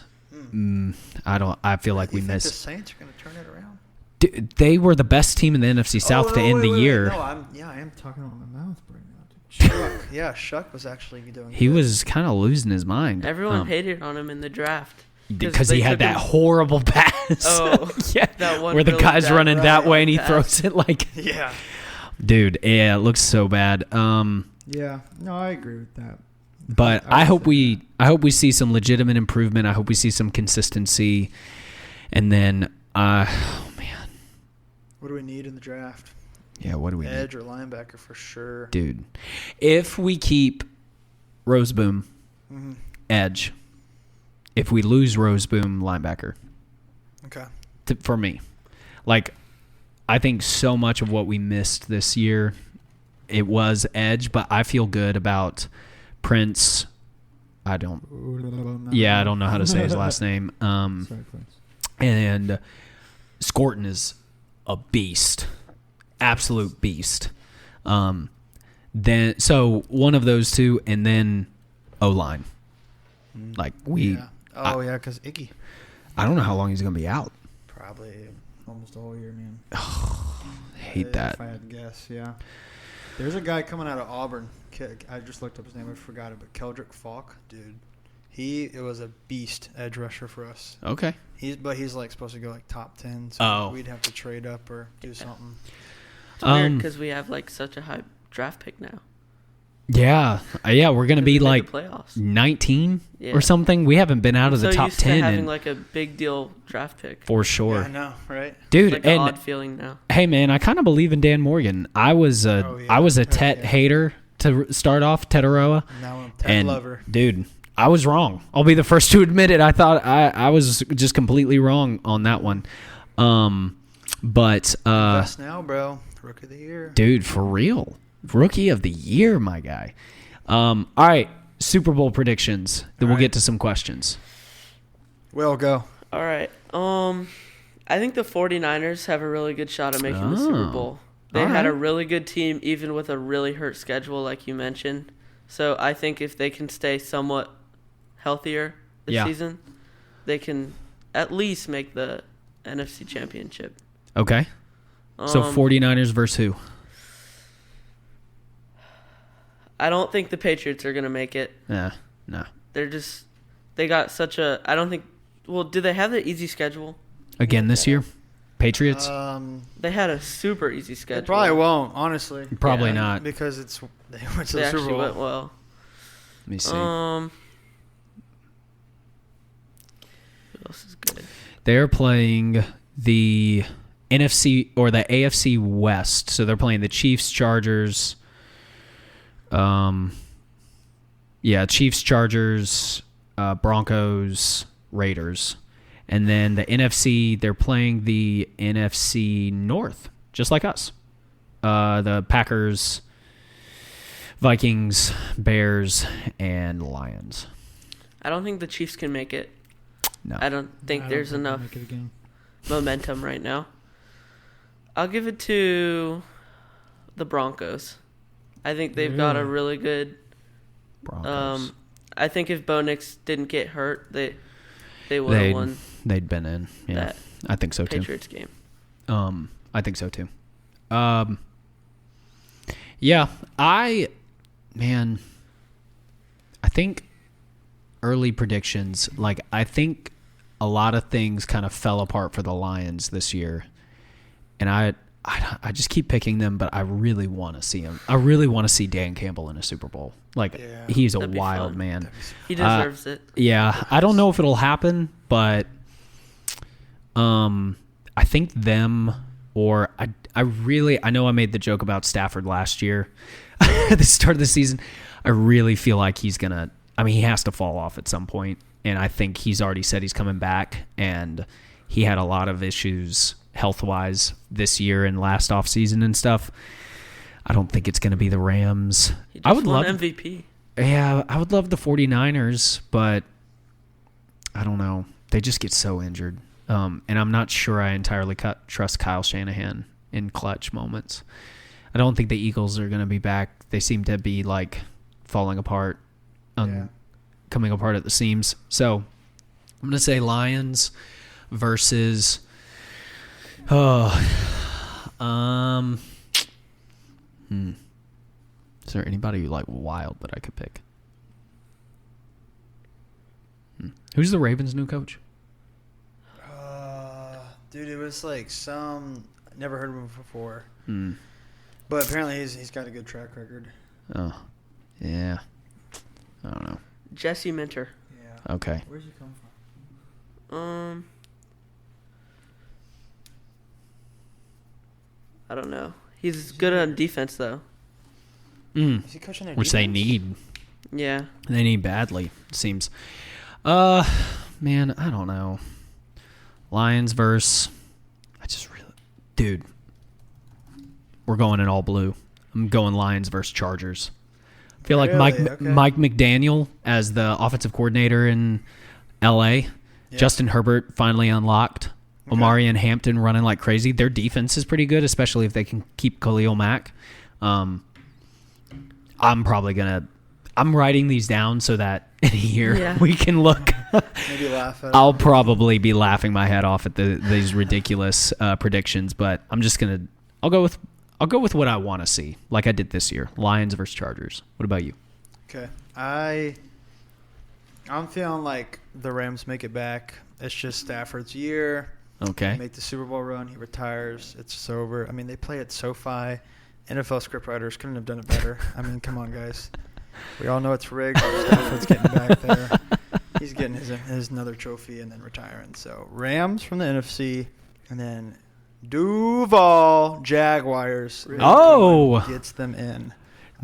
I feel like we You think the missed. Saints are going to turn it around? Dude, they were the best team in the NFC South to end the year. No, I am talking on my mouth right now. Shuck. Yeah, Shuck was actually doing He good. was kind of losing his mind. Everyone hated on him in the draft because they he had took that him- horrible pass. Oh, yeah, that one where the really guy's bad running that right way and he pass. throws it like, Yeah. dude, yeah, it looks so bad. Yeah. No, I agree with that. But I hope we see some legitimate improvement. I hope we see some consistency. And then, oh man, What do we need in the draft? yeah, what do we Edge or linebacker for sure. dude? If we keep Roseboom, edge. If we lose Roseboom, linebacker. Okay. For me, like, I think so much of what we missed this year, it was edge, but I feel good about Prince. I don't know how to say his last name. And Scorton is a beast, absolute beast. Then so one of those two, and then O-line. Like Yeah. Yeah, because Icky. I don't know how long he's gonna be out. Probably almost a whole year, man. Hate that. If I had to guess, yeah. There's a guy coming out of Auburn. I just looked up his name. I forgot it, but Keldrick Falk, dude. It was a beast edge rusher for us. Okay. He's like supposed to go like top 10, so we'd have to trade up or do something. It's weird because we have like such a high draft pick now. Yeah, we're gonna be like playoffs. 19 or something. We haven't been out of the top 10 having in like a big deal draft pick for sure. Yeah, I know, right? Dude, it's like an odd feeling now. Hey man, I kind of believe in Dan Morgan. I was a Tet hater to start off, Tetaroa. Now I'm Tet lover. Dude, I was wrong. I'll be the first to admit it. I thought I was just completely wrong on that one. But Best now, bro. Rookie of the year. Dude, for real. Rookie of the year, my guy. All right, Super Bowl predictions. Then we'll get to some questions. Will, go. All right. I think the 49ers have a really good shot at making the Super Bowl. They had a really good team, even with a really hurt schedule, like you mentioned. So I think if they can stay somewhat healthier this season, they can at least make the NFC Championship. Okay. So 49ers versus who? I don't think the Patriots are going to make it. Yeah, no. They got such a, I don't think, well, do they have the easy schedule? Again this year? Patriots? They had a super easy schedule. They probably won't, honestly. Probably not. Because they went to They the Super actually Bowl. went well. Let me see. Who else is good? They're playing the NFC or the AFC West. So they're playing the Chiefs, Chargers. Chiefs, Chargers, Broncos, Raiders. And then the NFC, they're playing the NFC North, just like us. The Packers, Vikings, Bears, and Lions. I don't think the Chiefs can make it. No. I don't think there's enough momentum right now. I'll give it to the Broncos. I think they've got a really good Broncos. I think if Bo Nix didn't get hurt, they would have won. They'd been in. Yeah, that I think so too. Patriots game. I think so too. Yeah, I think early predictions, like I think a lot of things kind of fell apart for the Lions this year, and I just keep picking them, but I really want to see him. I really want to see Dan Campbell in a Super Bowl. Like, he's a wild man. He deserves it. Yeah, I don't know if it'll happen, but I think them or I know I made the joke about Stafford last year at the start of the season. I really feel like he has to fall off at some point, and I think he's already said he's coming back, and he had a lot of issues health-wise this year and last offseason and stuff. I don't think it's going to be the Rams. He just won MVP. Yeah, I would love the 49ers, but I don't know. They just get so injured. And I'm not sure I entirely trust Kyle Shanahan in clutch moments. I don't think the Eagles are going to be back. They seem to be like falling apart, coming apart at the seams. So I'm going to say Lions versus... Is there anybody like wild that I could pick? Who's the Ravens' new coach? Dude, it was like never heard of him before. But apparently he's got a good track record. Oh, yeah. I don't know. Jesse Minter. Yeah. Okay. Where's he come from? I don't know. He's good on defense though. Is he coaching their Which defense? they need. Yeah. They need badly, it seems. Man, I don't know. Lions versus... Dude, we're going in all blue. I'm going Lions versus Chargers. I feel like Really? Mike McDaniel as the offensive coordinator in L.A., Justin Herbert finally unlocked. Omari and Hampton running like crazy. Their defense is pretty good, especially if they can keep Khalil Mack. I'm writing these down so that in a year we can look. Maybe laugh at I'll probably be laughing my head off at these ridiculous predictions, but I'll go with what I want to see, like I did this year. Lions versus Chargers. What about you? Okay. I'm feeling like the Rams make it back. It's just Stafford's year. Okay. Make the Super Bowl run. He retires. It's just over. I mean, they play at SoFi. NFL scriptwriters couldn't have done it better. I mean, come on, guys. We all know it's rigged. Stafford's getting back there. He's getting his another trophy and then retiring. So Rams from the NFC, and then Duval Jaguars. Oh, gets them in.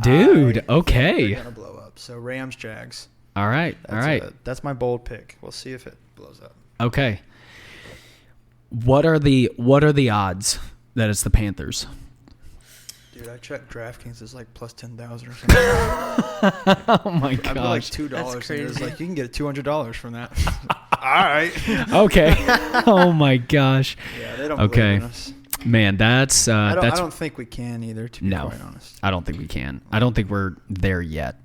Dude. Okay. They're gonna blow up. So Rams Jags. All right. That's my bold pick. We'll see if it blows up. Okay. What are the odds that it's the Panthers? Dude, I checked DraftKings. It's like plus 10,000 or something. Oh my I put like gosh. $2. That's And it crazy. was like you can get $200 from that. All right. Okay. Oh my gosh. Yeah, they don't Okay. believe in us. Man, that's I don't think we can either. To be No. quite honest. I don't think we can. I don't think we're there yet.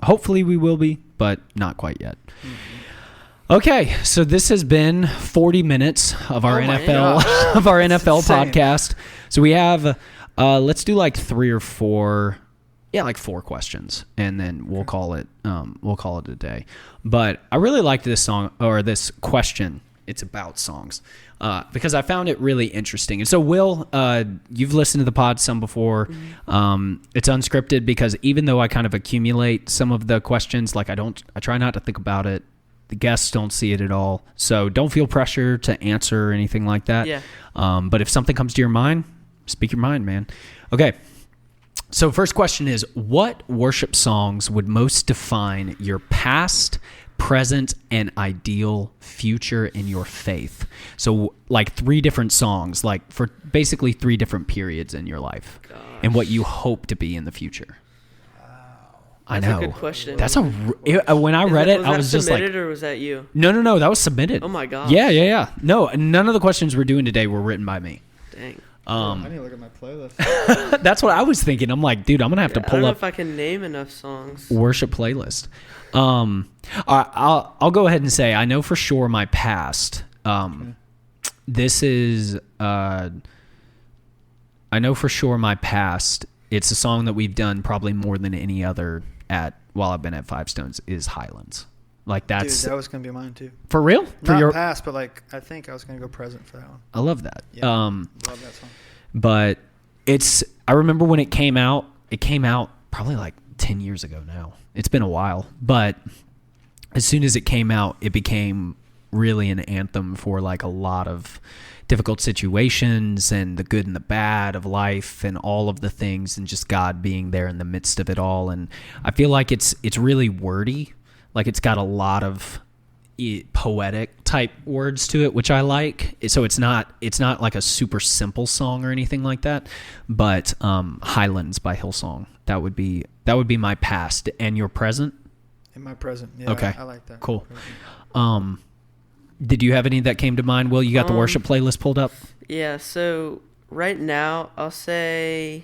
Hopefully we will be, but not quite yet. Okay, so this has been 40 minutes of our Oh my NFL gosh. of our NFL insane. podcast. So we have let's do like 3 or 4 like 4 questions, and then we'll call it a day. But I really liked this song or this question. It's about songs because I found it really interesting. And so, Will, you've listened to the pod some before. It's unscripted because even though I kind of accumulate some of the questions, like I try not to think about it. The guests don't see it at all, so don't feel pressure to answer or anything like that. Yeah. But if something comes to your mind, speak your mind, man. Okay. So first question is, what worship songs would most define your past, present, and ideal future in your faith? So like 3 different songs, like for basically 3 different periods in your life and what you hope to be in the future. I That's know. a good question. That's when I read it, I was just like, submitted or was that you? no, that was submitted. Oh my gosh. Yeah. No, none of the questions we're doing today were written by me. Dang. I need to look at my playlist. That's what I was thinking. I'm like, dude, I'm gonna have to I don't pull know up if I can name enough songs. worship playlist. I'll go ahead and say I know for sure my past. This is I know for sure my past. It's a song that we've done probably more than any other while I've been at Five Stones is Highlands. Like that's Dude, that was gonna be mine too. for real. For Not past, but like I think I was gonna go present for that one. I love that. Yeah, love that song. But I remember when it came out probably like 10 years ago now. It's been a while. But as soon as it came out, it became really an anthem for like a lot of difficult situations and the good and the bad of life and all of the things and just God being there in the midst of it all. And I feel like it's really wordy. Like it's got a lot of poetic type words to it, which I like. So it's not like a super simple song or anything like that. But Highlands by Hillsong, that would be my past. And your present? In my present, yeah. Okay. I like that. Cool. Did you have any that came to mind? Will, you got the worship playlist pulled up? Yeah, so right now I'll say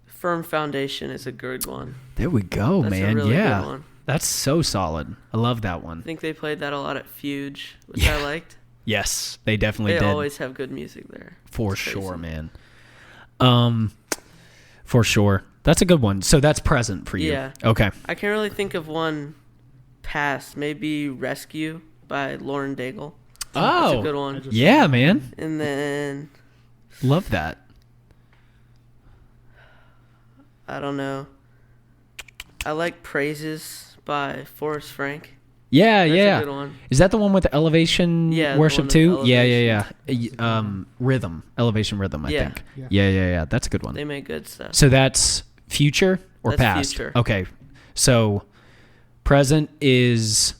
Firm Foundation is a good one. There we go, That's man. a really Yeah. good one. That's so solid. I love that one. I think they played that a lot at Fuge, which I liked. Yes, they definitely They did. always have good music there. For It's sure, crazy. man. For sure. That's a good one. So that's present for you. Yeah. Okay. I can't really think of one past. Maybe Rescue by Lauren Daigle. That's a good one. Yeah, man. And then Love that. I don't know. I like Praises by Forrest Frank. Yeah, That's yeah. a good one. Is that the one with the elevation Yeah, the worship one with too? elevation. Yeah. Rhythm, elevation rhythm, I Yeah. think. Yeah. Yeah. That's a good one. They make good stuff. So that's future or That's past? future. Okay. So present is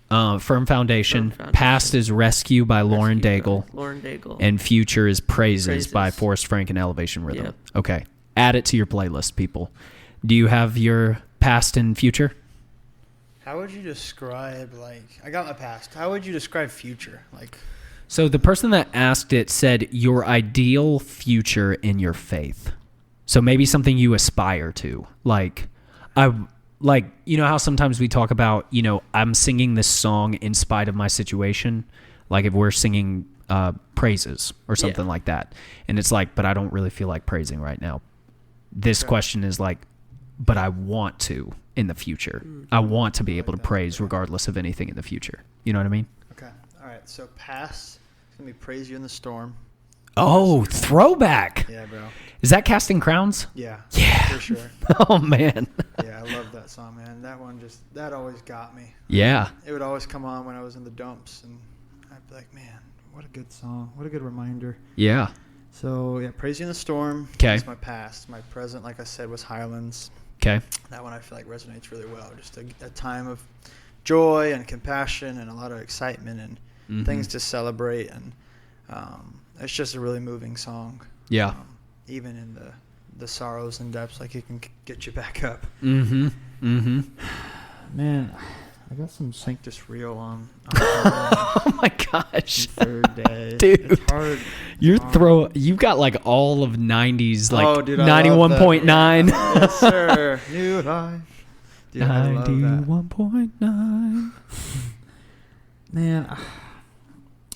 Firm Foundation. Past is Rescue by Lauren Daigle. Lauren Daigle. And future is Praises by Praises. Forrest Frank and Elevation Rhythm. Yep. Okay. Add it to your playlist, people. Do you have your past and future? How would you describe, like, I got my past. How would you describe future? Like, So the person that asked it said your ideal future in your faith. So maybe something you aspire to. Like you know how sometimes we talk about, you know, I'm singing this song in spite of my situation. Like if we're singing praises or something like that. And it's like, but I don't really feel like praising right now. This question is like, but I want to in the future. I want to be able to praise regardless of anything in the future. You know what I mean? okay. All right. So past, it's going to be Praise You in the Storm. Oh, throwback. Yeah, bro. Is that Casting Crowns? Yeah. Yeah. For sure. Oh, man. Yeah, I love that song, man. That one that always got me. Yeah. It would always come on when I was in the dumps, and I'd be like, man, what a good song. What a good reminder. Yeah. So, yeah, Praise You in the Storm. 'Kay. That's my past. My present, like I said, was Highlands. Okay. That one I feel like resonates really well. Just a time of joy and compassion and a lot of excitement and things to celebrate. And it's just a really moving song. Yeah. Even in the sorrows and depths, like it can get you back up. Mm-hmm. Man, I got some Sanctus Real on Oh, my gosh. third day. Dude. It's hard. You've got like all of 90s, like Oh, dude, I love that. 91.9. Yes, sir. New life. Dude, I love that. 91.9. Man,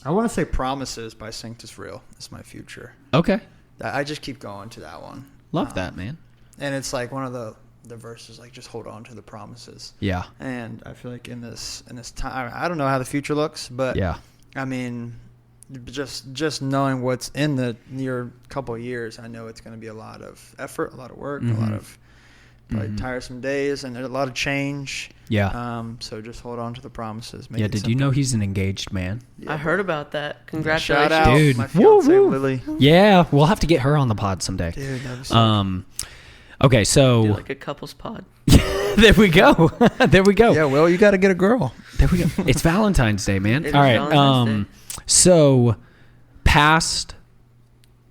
I want to say Promises by Sanctus Real is my future. Okay. I just keep going to that one. Love that, man. And it's like one of the verses, like, just hold on to the promises. Yeah. And I feel like in this time, I don't know how the future looks, but Yeah. I mean, just knowing what's in the near couple of years, I know it's going to be a lot of effort, a lot of work, a lot of probably tiresome days, and there's a lot of change. Yeah. So just hold on to the promises. Yeah. Did you know he's an engaged man? Yeah, I heard about that. Congratulations. Shout out, Dude. my fiance Woo, woo. Lily. Yeah. We'll have to get her on the pod someday. Dude, that'd be sick. Okay. So Do like a couples pod. there we go. There we go. Yeah, well, you got to get a girl. There we go. It's Valentine's Day, man. It All is right. Valentine's Day. So past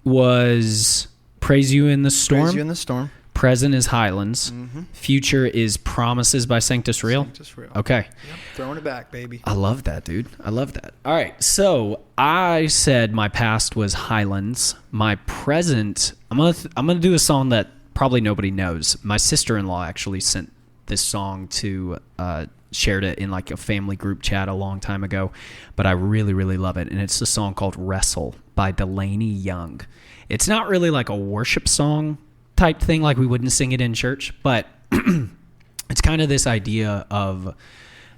was Praise You in the Storm. Praise You in the Storm. Present is Highlands. Mm-hmm. Future is Promises by Sanctus Real. Sanctus Real. Okay. Yep. Throwing it back, baby. I love that, dude. I love that. All right. So I said my past was Highlands. My present, I'm gonna do a song that probably nobody knows. My sister-in-law actually sent this song to shared it in like a family group chat a long time ago, but I really, really love it. And it's a song called Wrestle by Delaney Young. It's not really like a worship song type thing, like we wouldn't sing it in church, but it's kind of this idea of,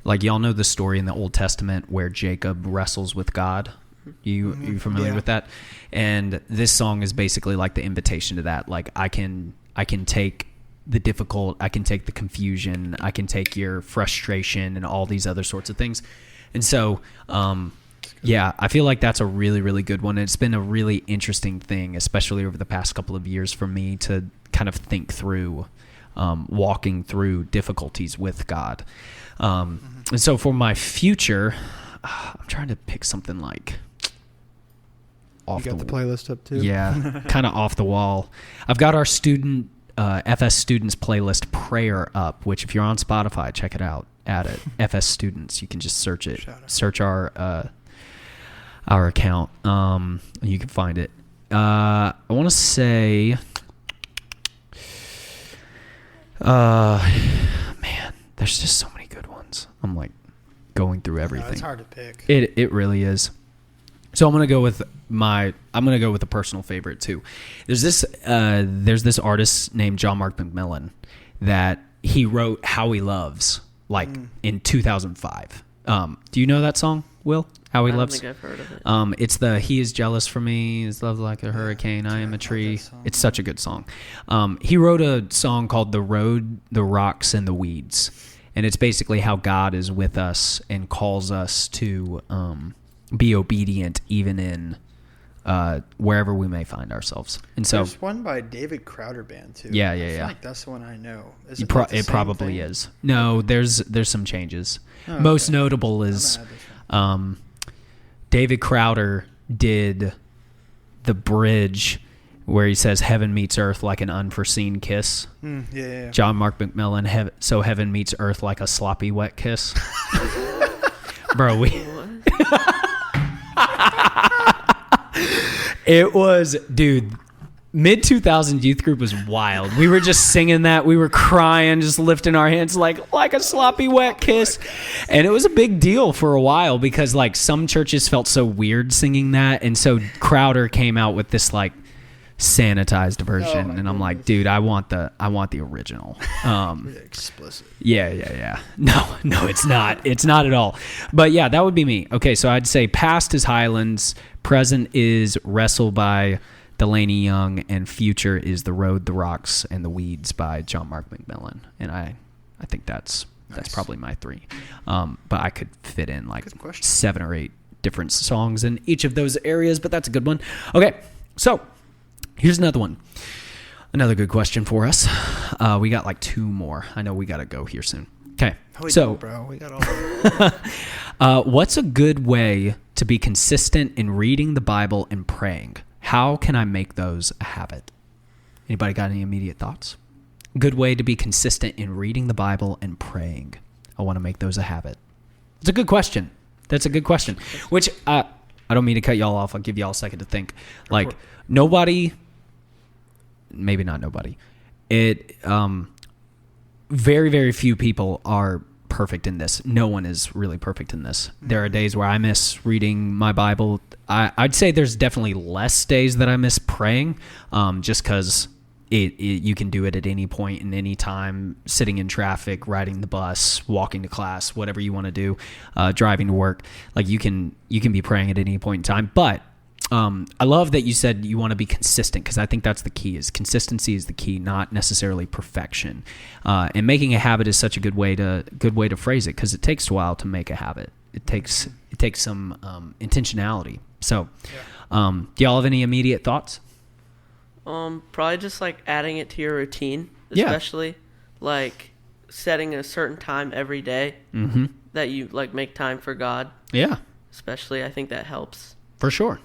like, y'all know the story in the Old Testament where Jacob wrestles with God. You familiar with that? And this song is basically like the invitation to that. Like, I can take the difficult, I can take the confusion, I can take your frustration and all these other sorts of things. And so, yeah, I feel like that's a really, really good one. It's been a really interesting thing, especially over the past couple of years for me to kind of think through walking through difficulties with God. And so for my future, I'm trying to pick something like off You got the playlist up too? Yeah, kind of off the wall. I've got our FS Students playlist Prayer up, which if you're on Spotify, check it out. Add it. FS Students. You can just search it. Search our account. You can find it. I want to say, man, there's just so many good ones. I'm like going through everything. It's hard to pick. It really is. So I'm gonna go with a personal favorite too. There's this artist named John Mark McMillan that he wrote "How He Loves" like in 2005. Do you know that song, Will? How He Loves? I don't think I've heard of it. It's the "He is jealous for me, his love like a hurricane, I am a tree." It's such a good song. He wrote a song called "The Road, the Rocks, and the Weeds," And it's basically how God is with us and calls us to be obedient even in wherever we may find ourselves. And so there's one by David Crowder Band too. Yeah. I feel like that's the one I know. Is it, it probably is. No, there's some changes. Oh, Most okay. notable is David Crowder did the bridge where he says heaven meets earth like an unforeseen kiss. Yeah. John Mark McMillan, so heaven meets earth like a sloppy wet kiss. Bro, it was, dude, mid-2000 youth group was wild. We were just singing that. We were crying, just lifting our hands like a sloppy wet kiss. And it was a big deal for a while because like some churches felt so weird singing that. And so Crowder came out with this like sanitized version. And I'm like, dude, I want the original. Explicit. Yeah. No, it's not. It's not at all. But yeah, that would be me. Okay, so I'd say past is Highlands, present is Wrestle by Delaney Young, and future is The Road, the Rocks, and the Weeds by John Mark McMillan. And I think that's probably my three. But I could fit in like 7 or 8 different songs in each of those areas, but that's a good one. Okay, so here's another one. Another good question for us. We got like 2 more. I know we got to go here soon. Okay, Bro, we got all. What's a good way to be consistent in reading the Bible and praying? How can I make those a habit? Anybody got any immediate thoughts? Good way to be consistent in reading the Bible and praying. I want to make those a habit. It's a good question. That's a good question. Which I don't mean to cut y'all off. I'll give y'all a second to think. Like nobody, maybe not nobody. Very, very few people are perfect in this. No one is really perfect in this. There are days where I miss reading my Bible. I'd say there's definitely less days that I miss praying, just because you can do it at any point in any time, sitting in traffic, riding the bus, walking to class, whatever you want to do, driving to work. Like you can be praying at any point in time. But I love that you said you want to be consistent, because I think that's the key. Is consistency is the key, not necessarily perfection. And making a habit is such a good way to phrase it, because it takes a while to make a habit. It takes some intentionality. So, do y'all have any immediate thoughts? Probably just like adding it to your routine, especially like setting a certain time every day that you like make time for God. Yeah, especially I think that helps for sure.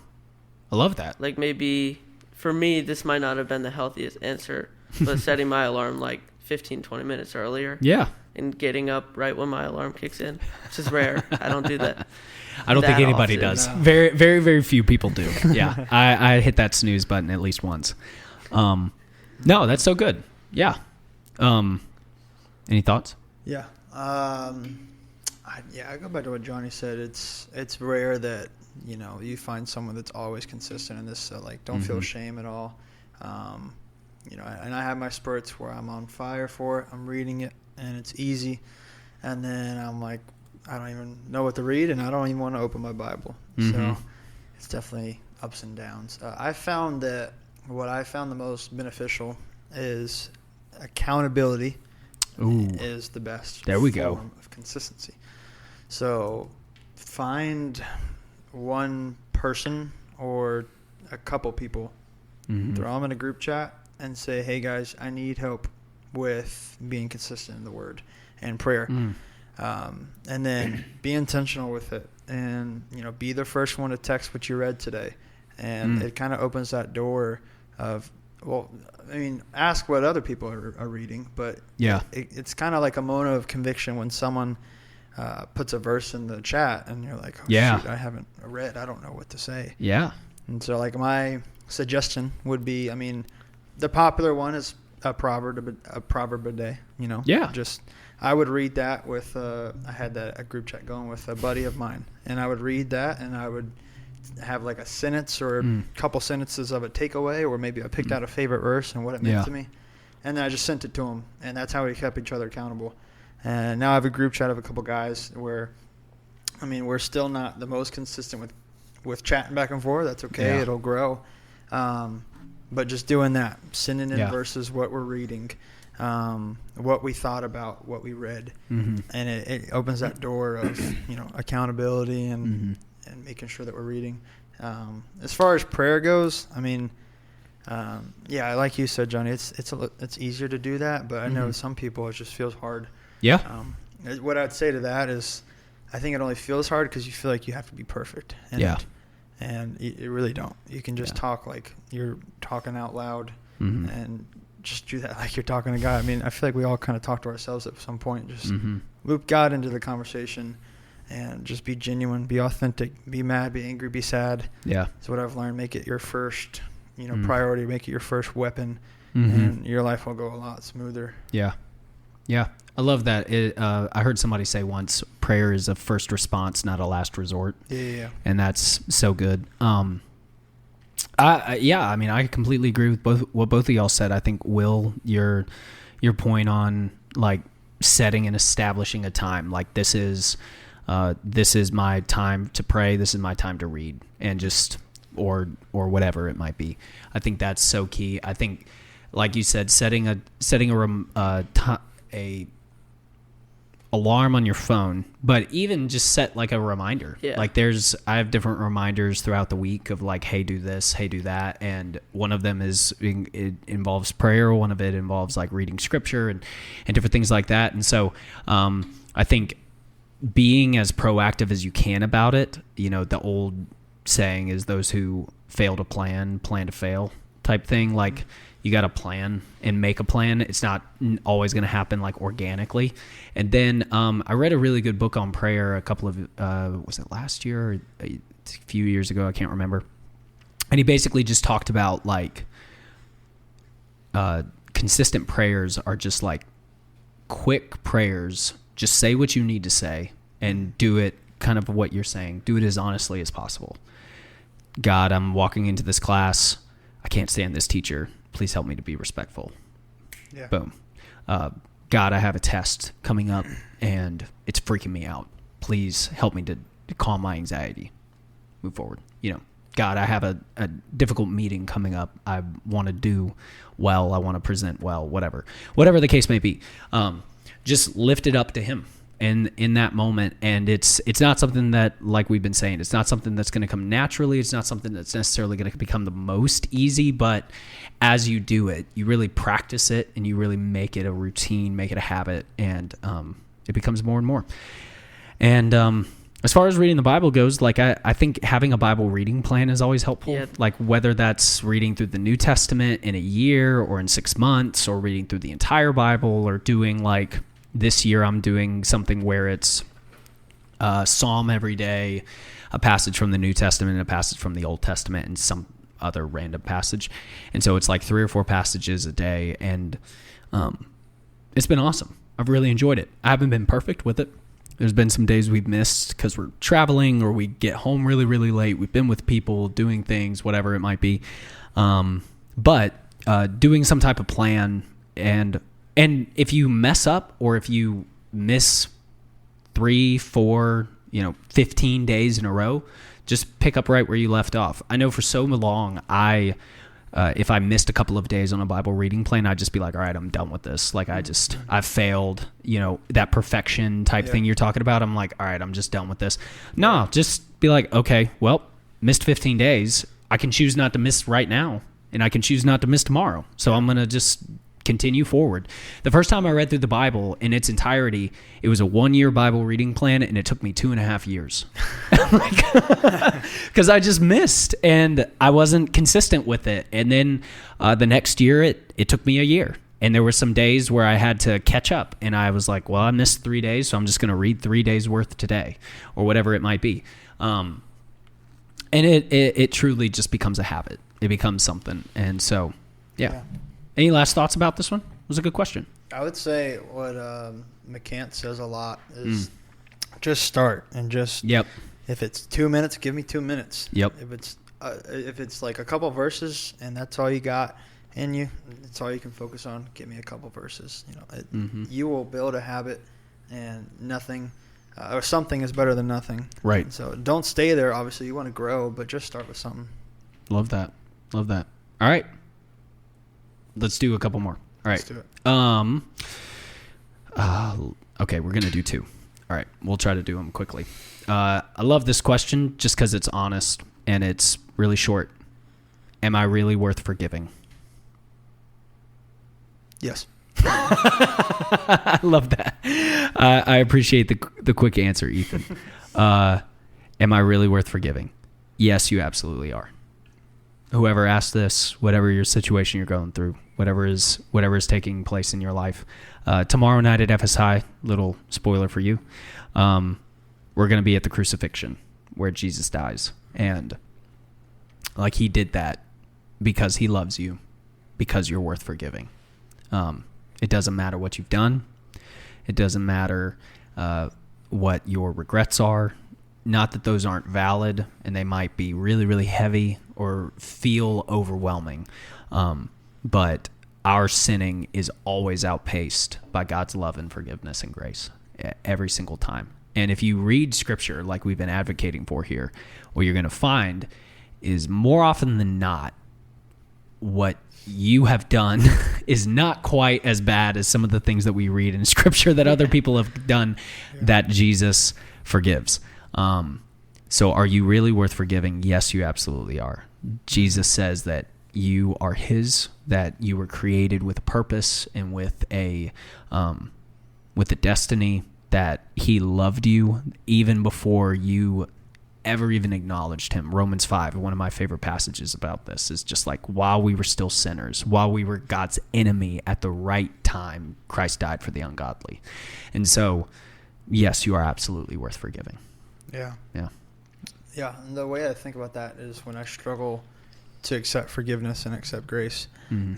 I love that. Like maybe for me, this might not have been the healthiest answer, but setting my alarm like 15, 20 minutes earlier. Yeah. And getting up right when my alarm kicks in, which is rare. I don't do that. I don't think anybody does. No. Very, very, very few people do. Yeah. I hit that snooze button at least once. No, that's so good. Yeah. Any thoughts? Yeah. I go back to what Johnny said. It's rare that, you find someone that's always consistent in this. So like, don't feel shame at all. And I have my spurts where I'm on fire for it. I'm reading it and it's easy. And then I'm like, I don't even know what to read and I don't even want to open my Bible. So it's definitely ups and downs. I found that what I found the most beneficial is accountability. Is the best form of consistency. So find one person or a couple people, throw them in a group chat and say, hey guys, I need help with being consistent in the word and prayer. And then be intentional with it and, be the first one to text what you read today. And it kind of opens that door of, ask what other people are reading, but it's kind of like a moment of conviction when someone puts a verse in the chat and you're like, shoot, I haven't read, I don't know what to say. Yeah. And so like my suggestion would be, the popular one is a proverb a day, just, I would read that with, I had a group chat going with a buddy of mine, and I would read that and I would have like a sentence or a couple sentences of a takeaway, or maybe I picked out a favorite verse and what it meant to me. And then I just sent it to him, and that's how we kept each other accountable. And now I have a group chat of a couple guys where, we're still not the most consistent with chatting back and forth. That's okay. It'll grow. But just doing that, sending in verses, what we're reading, what we thought about what we read, and it opens that door of accountability and making sure that we're reading. As far as prayer goes, I mean, like you said, Johnny, it's easier to do that, but I know some people it just feels hard. Yeah. What I'd say to that is, I think it only feels hard because you feel like you have to be perfect. And you really don't. You can just talk like you're talking out loud and just do that like you're talking to God. I mean, I feel like we all kind of talk to ourselves at some point. Just loop God into the conversation and just be genuine, be authentic, be mad, be angry, be sad. Yeah. That's what I've learned. Make it your first, priority. Make it your first weapon, and your life will go a lot smoother. Yeah. Yeah. I love that. I heard somebody say once, prayer is a first response, not a last resort. Yeah. And that's so good. I mean, I completely agree with what both of y'all said. I think, Will, your point on like setting and establishing a time, like this is my time to pray. This is my time to read, and just or whatever it might be. I think that's so key. I think, like you said, setting a alarm on your phone, but even just set like a reminder. Yeah. Like I have different reminders throughout the week of like, hey, do this, hey, do that. And one of them it involves prayer. One of it involves like reading scripture and different things like that. And so I think being as proactive as you can about it, the old saying is those who fail to plan to fail type thing. Like, you got to plan and make a plan. It's not always going to happen like organically. And then I read a really good book on prayer a couple of, was it last year or a few years ago? I can't remember. And he basically just talked about like consistent prayers are just like quick prayers. Just say what you need to say and do it kind of what you're saying. Do it as honestly as possible. God, I'm walking into this class. I can't stand this teacher. Please help me to be respectful. Yeah. Boom. God, I have a test coming up and it's freaking me out. Please help me to calm my anxiety. Move forward. God, I have a difficult meeting coming up. I want to do well. I want to present well, whatever the case may be. Just lift it up to him. And in that moment, and it's not something that, like we've been saying, it's not something that's going to come naturally. It's not something that's necessarily going to become the most easy, but as you do it, you really practice it and you really make it a routine, make it a habit, and it becomes more and more. And as far as reading the Bible goes, like I think having a Bible reading plan is always helpful. Yeah. Like whether that's reading through the New Testament in a year or in 6 months, or reading through the entire Bible, or doing like this year I'm doing something where it's a psalm every day, a passage from the New Testament, and a passage from the Old Testament, and some other random passage. And so it's like 3 or 4 passages a day, and it's been awesome. I've really enjoyed it. I haven't been perfect with it. There's been some days we've missed because we're traveling or we get home really, really late. We've been with people, doing things, whatever it might be. But doing some type of plan, and if you mess up or if you miss 3, 4, 15 days in a row, just pick up right where you left off. I know for so long, if I missed a couple of days on a Bible reading plan, I'd just be like, all right, I'm done with this. Like I've failed, that perfection type thing you're talking about. I'm like, all right, I'm just done with this. No, just be like, okay, well, missed 15 days. I can choose not to miss right now, and I can choose not to miss tomorrow. So I'm going to just continue forward. The first time I read through the Bible in its entirety, it was a 1-year Bible reading plan, and it took me 2.5 years because I just missed and I wasn't consistent with it. And then the next year, it took me a year, and there were some days where I had to catch up, and I was like, well, I missed 3 days, so I'm just going to read 3 days worth today, or whatever it might be. And it truly just becomes a habit. It becomes something. And so, yeah. Any last thoughts about this one? It was a good question. I would say what McCant says a lot is just start and just if it's 2 minutes, give me 2 minutes. Yep. If it's like a couple verses and that's all you got in you, it's all you can focus on. Give me a couple verses. You will build a habit, and nothing or something is better than nothing. Right. And so don't stay there. Obviously, you want to grow, but just start with something. Love that. All right. Let's do a couple more. All right. Let's do it. Okay, we're going to do 2. All right, we'll try to do them quickly. I love this question just because it's honest and it's really short. Am I really worth forgiving? Yes. I love that. I appreciate the quick answer, Ethan. Am I really worth forgiving? Yes, you absolutely are. Whoever asked this, whatever your situation you're going through, whatever is taking place in your life, tomorrow night at FSI, little spoiler for you, we're going to be at the crucifixion where Jesus dies. And like he did that because he loves you, because you're worth forgiving. It doesn't matter what you've done. It doesn't matter what your regrets are. Not that those aren't valid and they might be really, really heavy or feel overwhelming. But our sinning is always outpaced by God's love and forgiveness and grace every single time. And if you read scripture like we've been advocating for here, what you're going to find is more often than not, what you have done is not quite as bad as some of the things that we read in scripture that other people have done that Jesus forgives. So are you really worth forgiving? Yes, you absolutely are. Jesus says that you are his, that you were created with a purpose and with a destiny, that he loved you even before you ever even acknowledged him. Romans 5, one of my favorite passages about this, is just like, while we were still sinners, while we were God's enemy at the right time, Christ died for the ungodly. And so, yes, you are absolutely worth forgiving. Yeah. Yeah. Yeah. And the way I think about that is when I struggle to accept forgiveness and accept grace,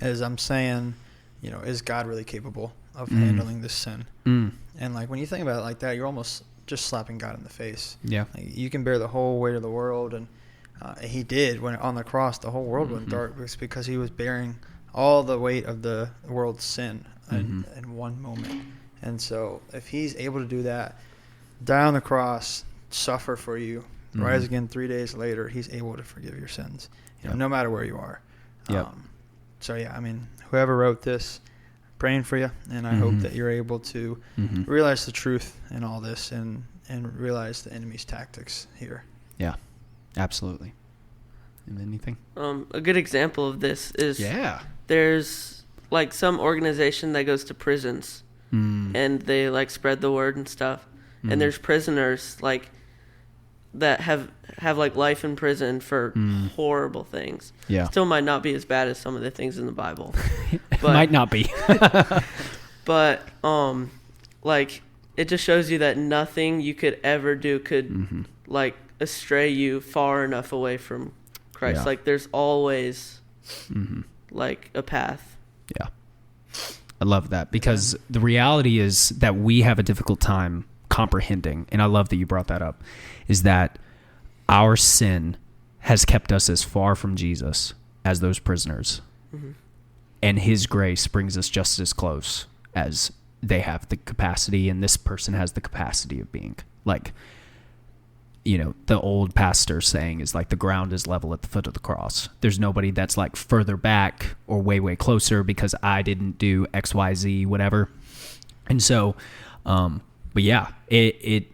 is I'm saying, is God really capable of handling this sin? And like when you think about it like that, you're almost just slapping God in the face. Yeah. Like, you can bear the whole weight of the world, and he did when on the cross. The whole world went dark because he was bearing all the weight of the world's sin in one moment. And so if he's able to do that, die on the cross, suffer for you, rise again 3 days later, he's able to forgive your sins, no matter where you are. So yeah, I mean, whoever wrote this, praying for you, and I hope that you're able to realize the truth in all this and realize the enemy's tactics here. Yeah, absolutely. And anything? A good example of this is there's like some organization that goes to prisons and they like spread the word and stuff. And there's prisoners like that have like life in prison for horrible things. Yeah. Still might not be as bad as some of the things in the Bible. But, might not be. But like it just shows you that nothing you could ever do could like astray you far enough away from Christ. Yeah. Like there's always like a path. Yeah. I love that because the reality is that we have a difficult time comprehending, and I love that you brought that up, is that our sin has kept us as far from Jesus as those prisoners. And his grace brings us just as close as they have the capacity, and this person has the capacity of being. Like, the old pastor saying is like, the ground is level at the foot of the cross. There's nobody that's like further back or way, way closer because I didn't do X, Y, Z, whatever. And so, but yeah, it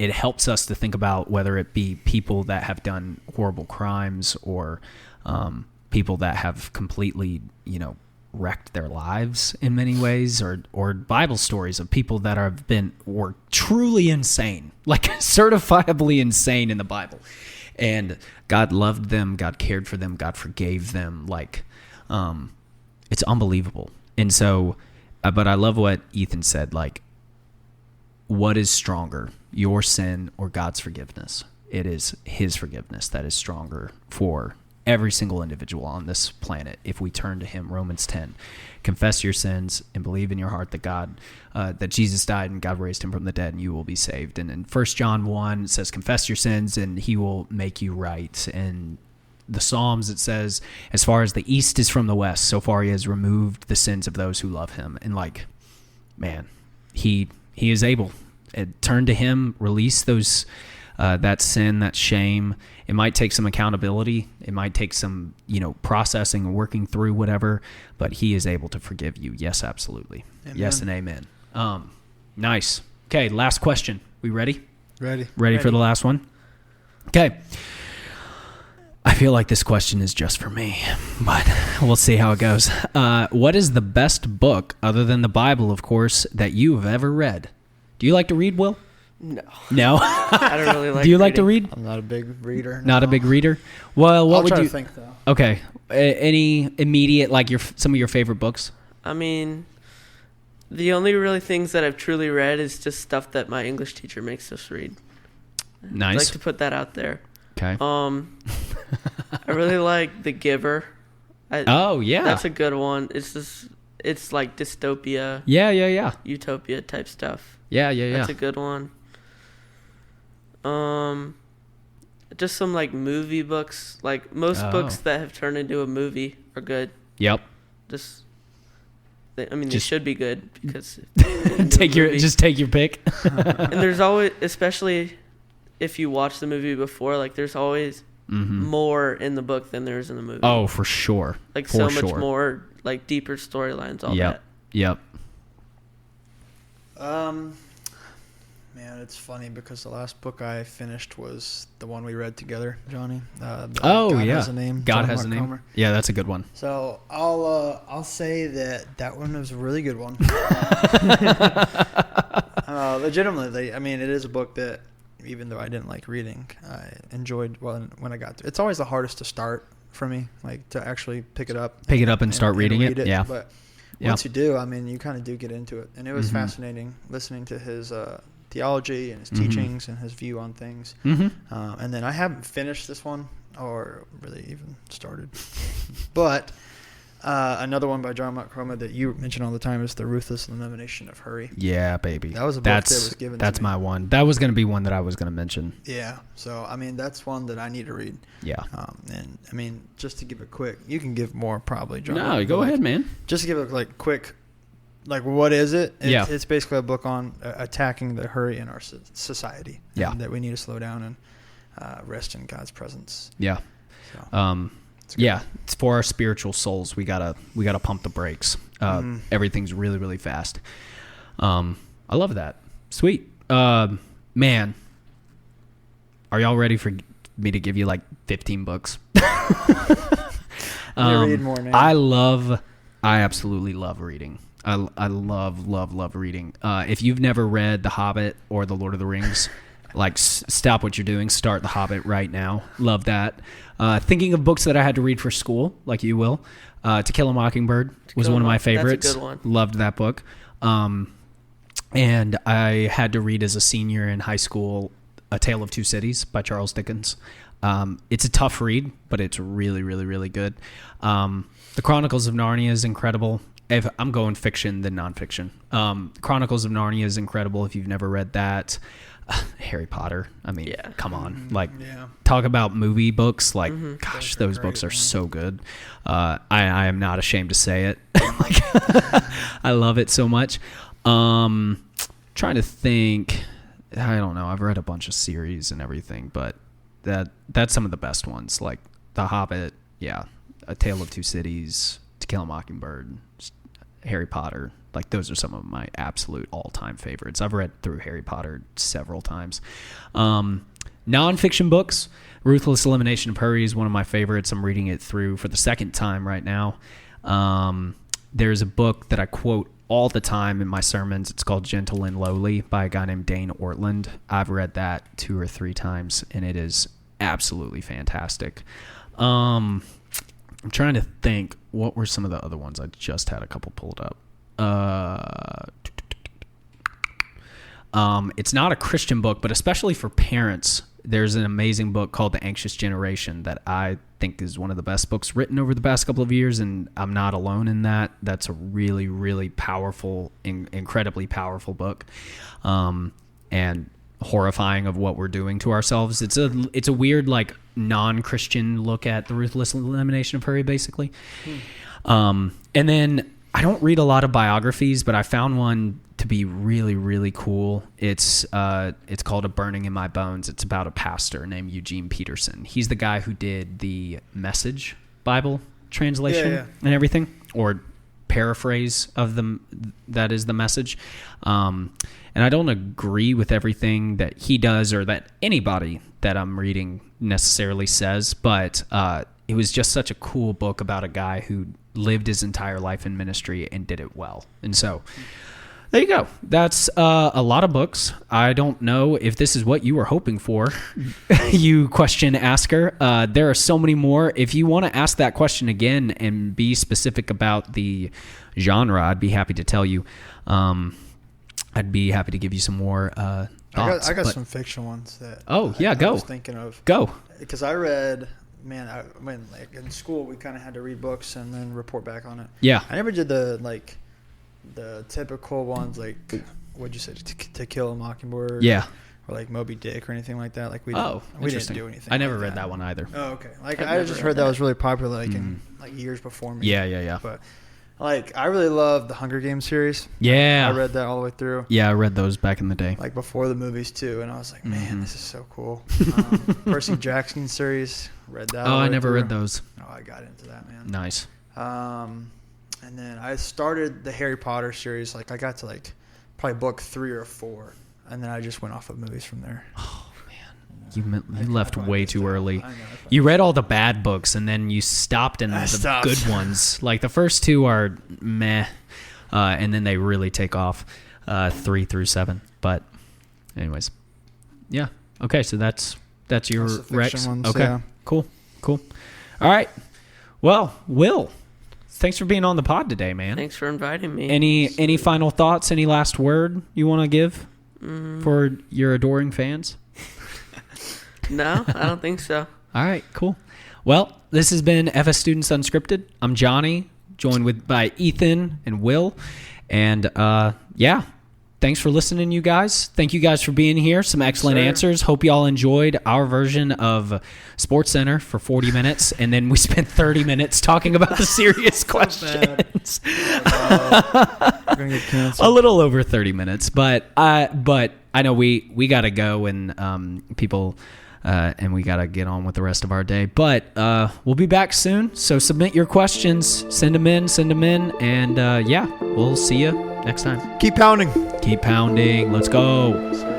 helps us to think about whether it be people that have done horrible crimes or people that have completely, wrecked their lives in many ways, or Bible stories of people that were truly insane, like certifiably insane in the Bible. And God loved them, God cared for them, God forgave them. Like, it's unbelievable. And so, but I love what Ethan said, like, what is stronger, your sin or God's forgiveness? It is his forgiveness that is stronger for every single individual on this planet if we turn to him. Romans 10, confess your sins and believe in your heart that that Jesus died and God raised him from the dead and you will be saved. And in 1 John 1, it says, confess your sins and he will make you right. And the Psalms, it says, as far as the east is from the west, so far he has removed the sins of those who love him. And like, man, he is able. Turn to him, release those that sin, that shame. It might take some accountability. It might take some, processing and working through whatever, but he is able to forgive you. Yes, absolutely. Amen. Yes and amen. Nice. Okay, last question. We ready? Ready For the last one? Okay. I feel like this question is just for me, but we'll see how it goes. What is the best book, other than the Bible, of course, that you have ever read? Do you like to read, Will? No. No? I don't really like Do you reading. like to read? I'm not a big reader. Not a big reader? Well, what I'll would try you to think, though. Okay. Any immediate, like some of your favorite books? I mean, the only really things that I've truly read is just stuff that my English teacher makes us read. Nice. I'd like to put that out there. Okay. I really like The Giver. Oh, yeah. That's a good one. It's like dystopia, Yeah. utopia type stuff. Yeah. That's a good one. Just some like movie books. Like most books that have turned into a movie are good. Yep. They should be good because take your pick. and there's always, especially if you watch the movie before, like there's always more in the book than there is in the movie. Oh, for sure. Like so much more, like deeper storylines, all that. Yep. Man, it's funny because the last book I finished was the one we read together, Johnny. God Has a Name. God John Has a Mark Name. Comer. Yeah, that's a good one. So I'll say that one was a really good one. Legitimately, it is a book that, even though I didn't like reading, I enjoyed when I got to it. It's always the hardest to start for me, like to actually pick it up and start reading it. Yeah. But once you do, you kind of do get into it. And it was fascinating listening to his theology and his teachings and his view on things. And then I haven't finished this one or really even started. But another one by John Mark Comer that you mention all the time is The Ruthless Elimination of Hurry. Yeah, baby. That was a book that was given to me. That's my one. That was going to be one that I was going to mention. Yeah. So, that's one that I need to read. Yeah. And, just to give it quick, you can give more probably, John. No, go ahead, man. Just to give it, quick, what is it? It's basically a book on attacking the hurry in our society. Yeah. And that we need to slow down and rest in God's presence. Yeah. So. It's for our spiritual souls. We gotta pump the brakes. Everything's really, really fast. I love that. Sweet. Man, are y'all ready for me to give you 15 books? Read more now. I absolutely love reading. I love reading. If you've never read The Hobbit or The Lord of the Rings, stop what you're doing. Start The Hobbit right now. Love that. Thinking of books that I had to read for school, like you will. To Kill a Mockingbird was one of my favorites. That's a good one. Loved that book. And I had to read as a senior in high school A Tale of Two Cities by Charles Dickens. It's a tough read, but it's really, really, really good. The Chronicles of Narnia is incredible. If I'm going fiction than nonfiction. Chronicles of Narnia is incredible if you've never read that. Harry Potter. Come on. Talk about movie books. Gosh, those books are so good. I am not ashamed to say it. I love it so much. Trying to think. I don't know. I've read a bunch of series and everything, but that's some of the best ones. Like The Hobbit. Yeah. A Tale of Two Cities. To Kill a Mockingbird. Harry Potter. Those are some of my absolute all-time favorites. I've read through Harry Potter several times. Nonfiction books. Ruthless Elimination of Hurry is one of my favorites. I'm reading it through for the second time right now. There's a book that I quote all the time in my sermons. It's called Gentle and Lowly by a guy named Dane Ortland. I've read that 2 or 3 times, and it is absolutely fantastic. I'm trying to think, what were some of the other ones? I just had a couple pulled up. It's not a Christian book, but especially for parents, there's an amazing book called The Anxious Generation that I think is one of the best books written over the past couple of years, and I'm not alone in that. That's a really, really powerful, incredibly powerful book, and horrifying of what we're doing to ourselves. It's a weird, non-Christian look at the ruthless elimination of hurry, basically. And then I don't read a lot of biographies, but I found one to be really, really cool. It's called A Burning in My Bones. It's about a pastor named Eugene Peterson. He's the guy who did the Message Bible translation and everything, or paraphrase of that is the Message. And I don't agree with everything that he does or that anybody that I'm reading necessarily says, but it was just such a cool book about a guy who lived his entire life in ministry and did it well. And so there you go. That's a lot of books. I don't know if this is what you were hoping for, you question asker. There are so many more. If you want to ask that question again and be specific about the genre, I'd be happy to tell you. I'd be happy to give you some more thoughts. I got some fiction ones that go. I was thinking of. Go. Because I read, like in school, we kind of had to read books and then report back on it. Yeah. I never did the typical ones, like, what'd you say, To Kill a Mockingbird? Yeah. Or like Moby Dick or anything like that. Like we didn't do anything. I never like read that one either. Oh, okay. Like I just heard that was really popular, like in like years before me. Yeah. But like I really love the Hunger Games series. Yeah. I read that all the way through. Yeah, I read those back in the day. Like before the movies too, and I was like, man, this is so cool. Percy Jackson series, read that. Oh, I never read those. Oh, I got into that, man. Nice. And then I started the Harry Potter series. Like I got to like probably book 3 or 4, and then I just went off of movies from there. Oh man, you left way too early. You read all the bad books, and then you stopped in the good ones. Like the first 2 are meh, and then they really take off 3 through 7. But anyways, yeah. Okay, so that's your Rex. Ones, okay, yeah. Cool. All right. Well, Will, thanks for being on the pod today, man. Thanks for inviting me. Any final thoughts? Any last word you want to give for your adoring fans? No, I don't think so. All right, cool. Well, this has been FS Students Unscripted. I'm Johnny, joined by Ethan and Will. And thanks for listening, you guys. Thank you guys for being here. Some excellent answers. Hope you all enjoyed our version of Sports Center for 40 minutes, and then we spent 30 minutes talking about the serious questions. We're gonna get canceled. A little over 30 minutes, but I know we got to go and people and we got to get on with the rest of our day. But we'll be back soon. So submit your questions, send them in, and we'll see you next time. Keep pounding. Let's go.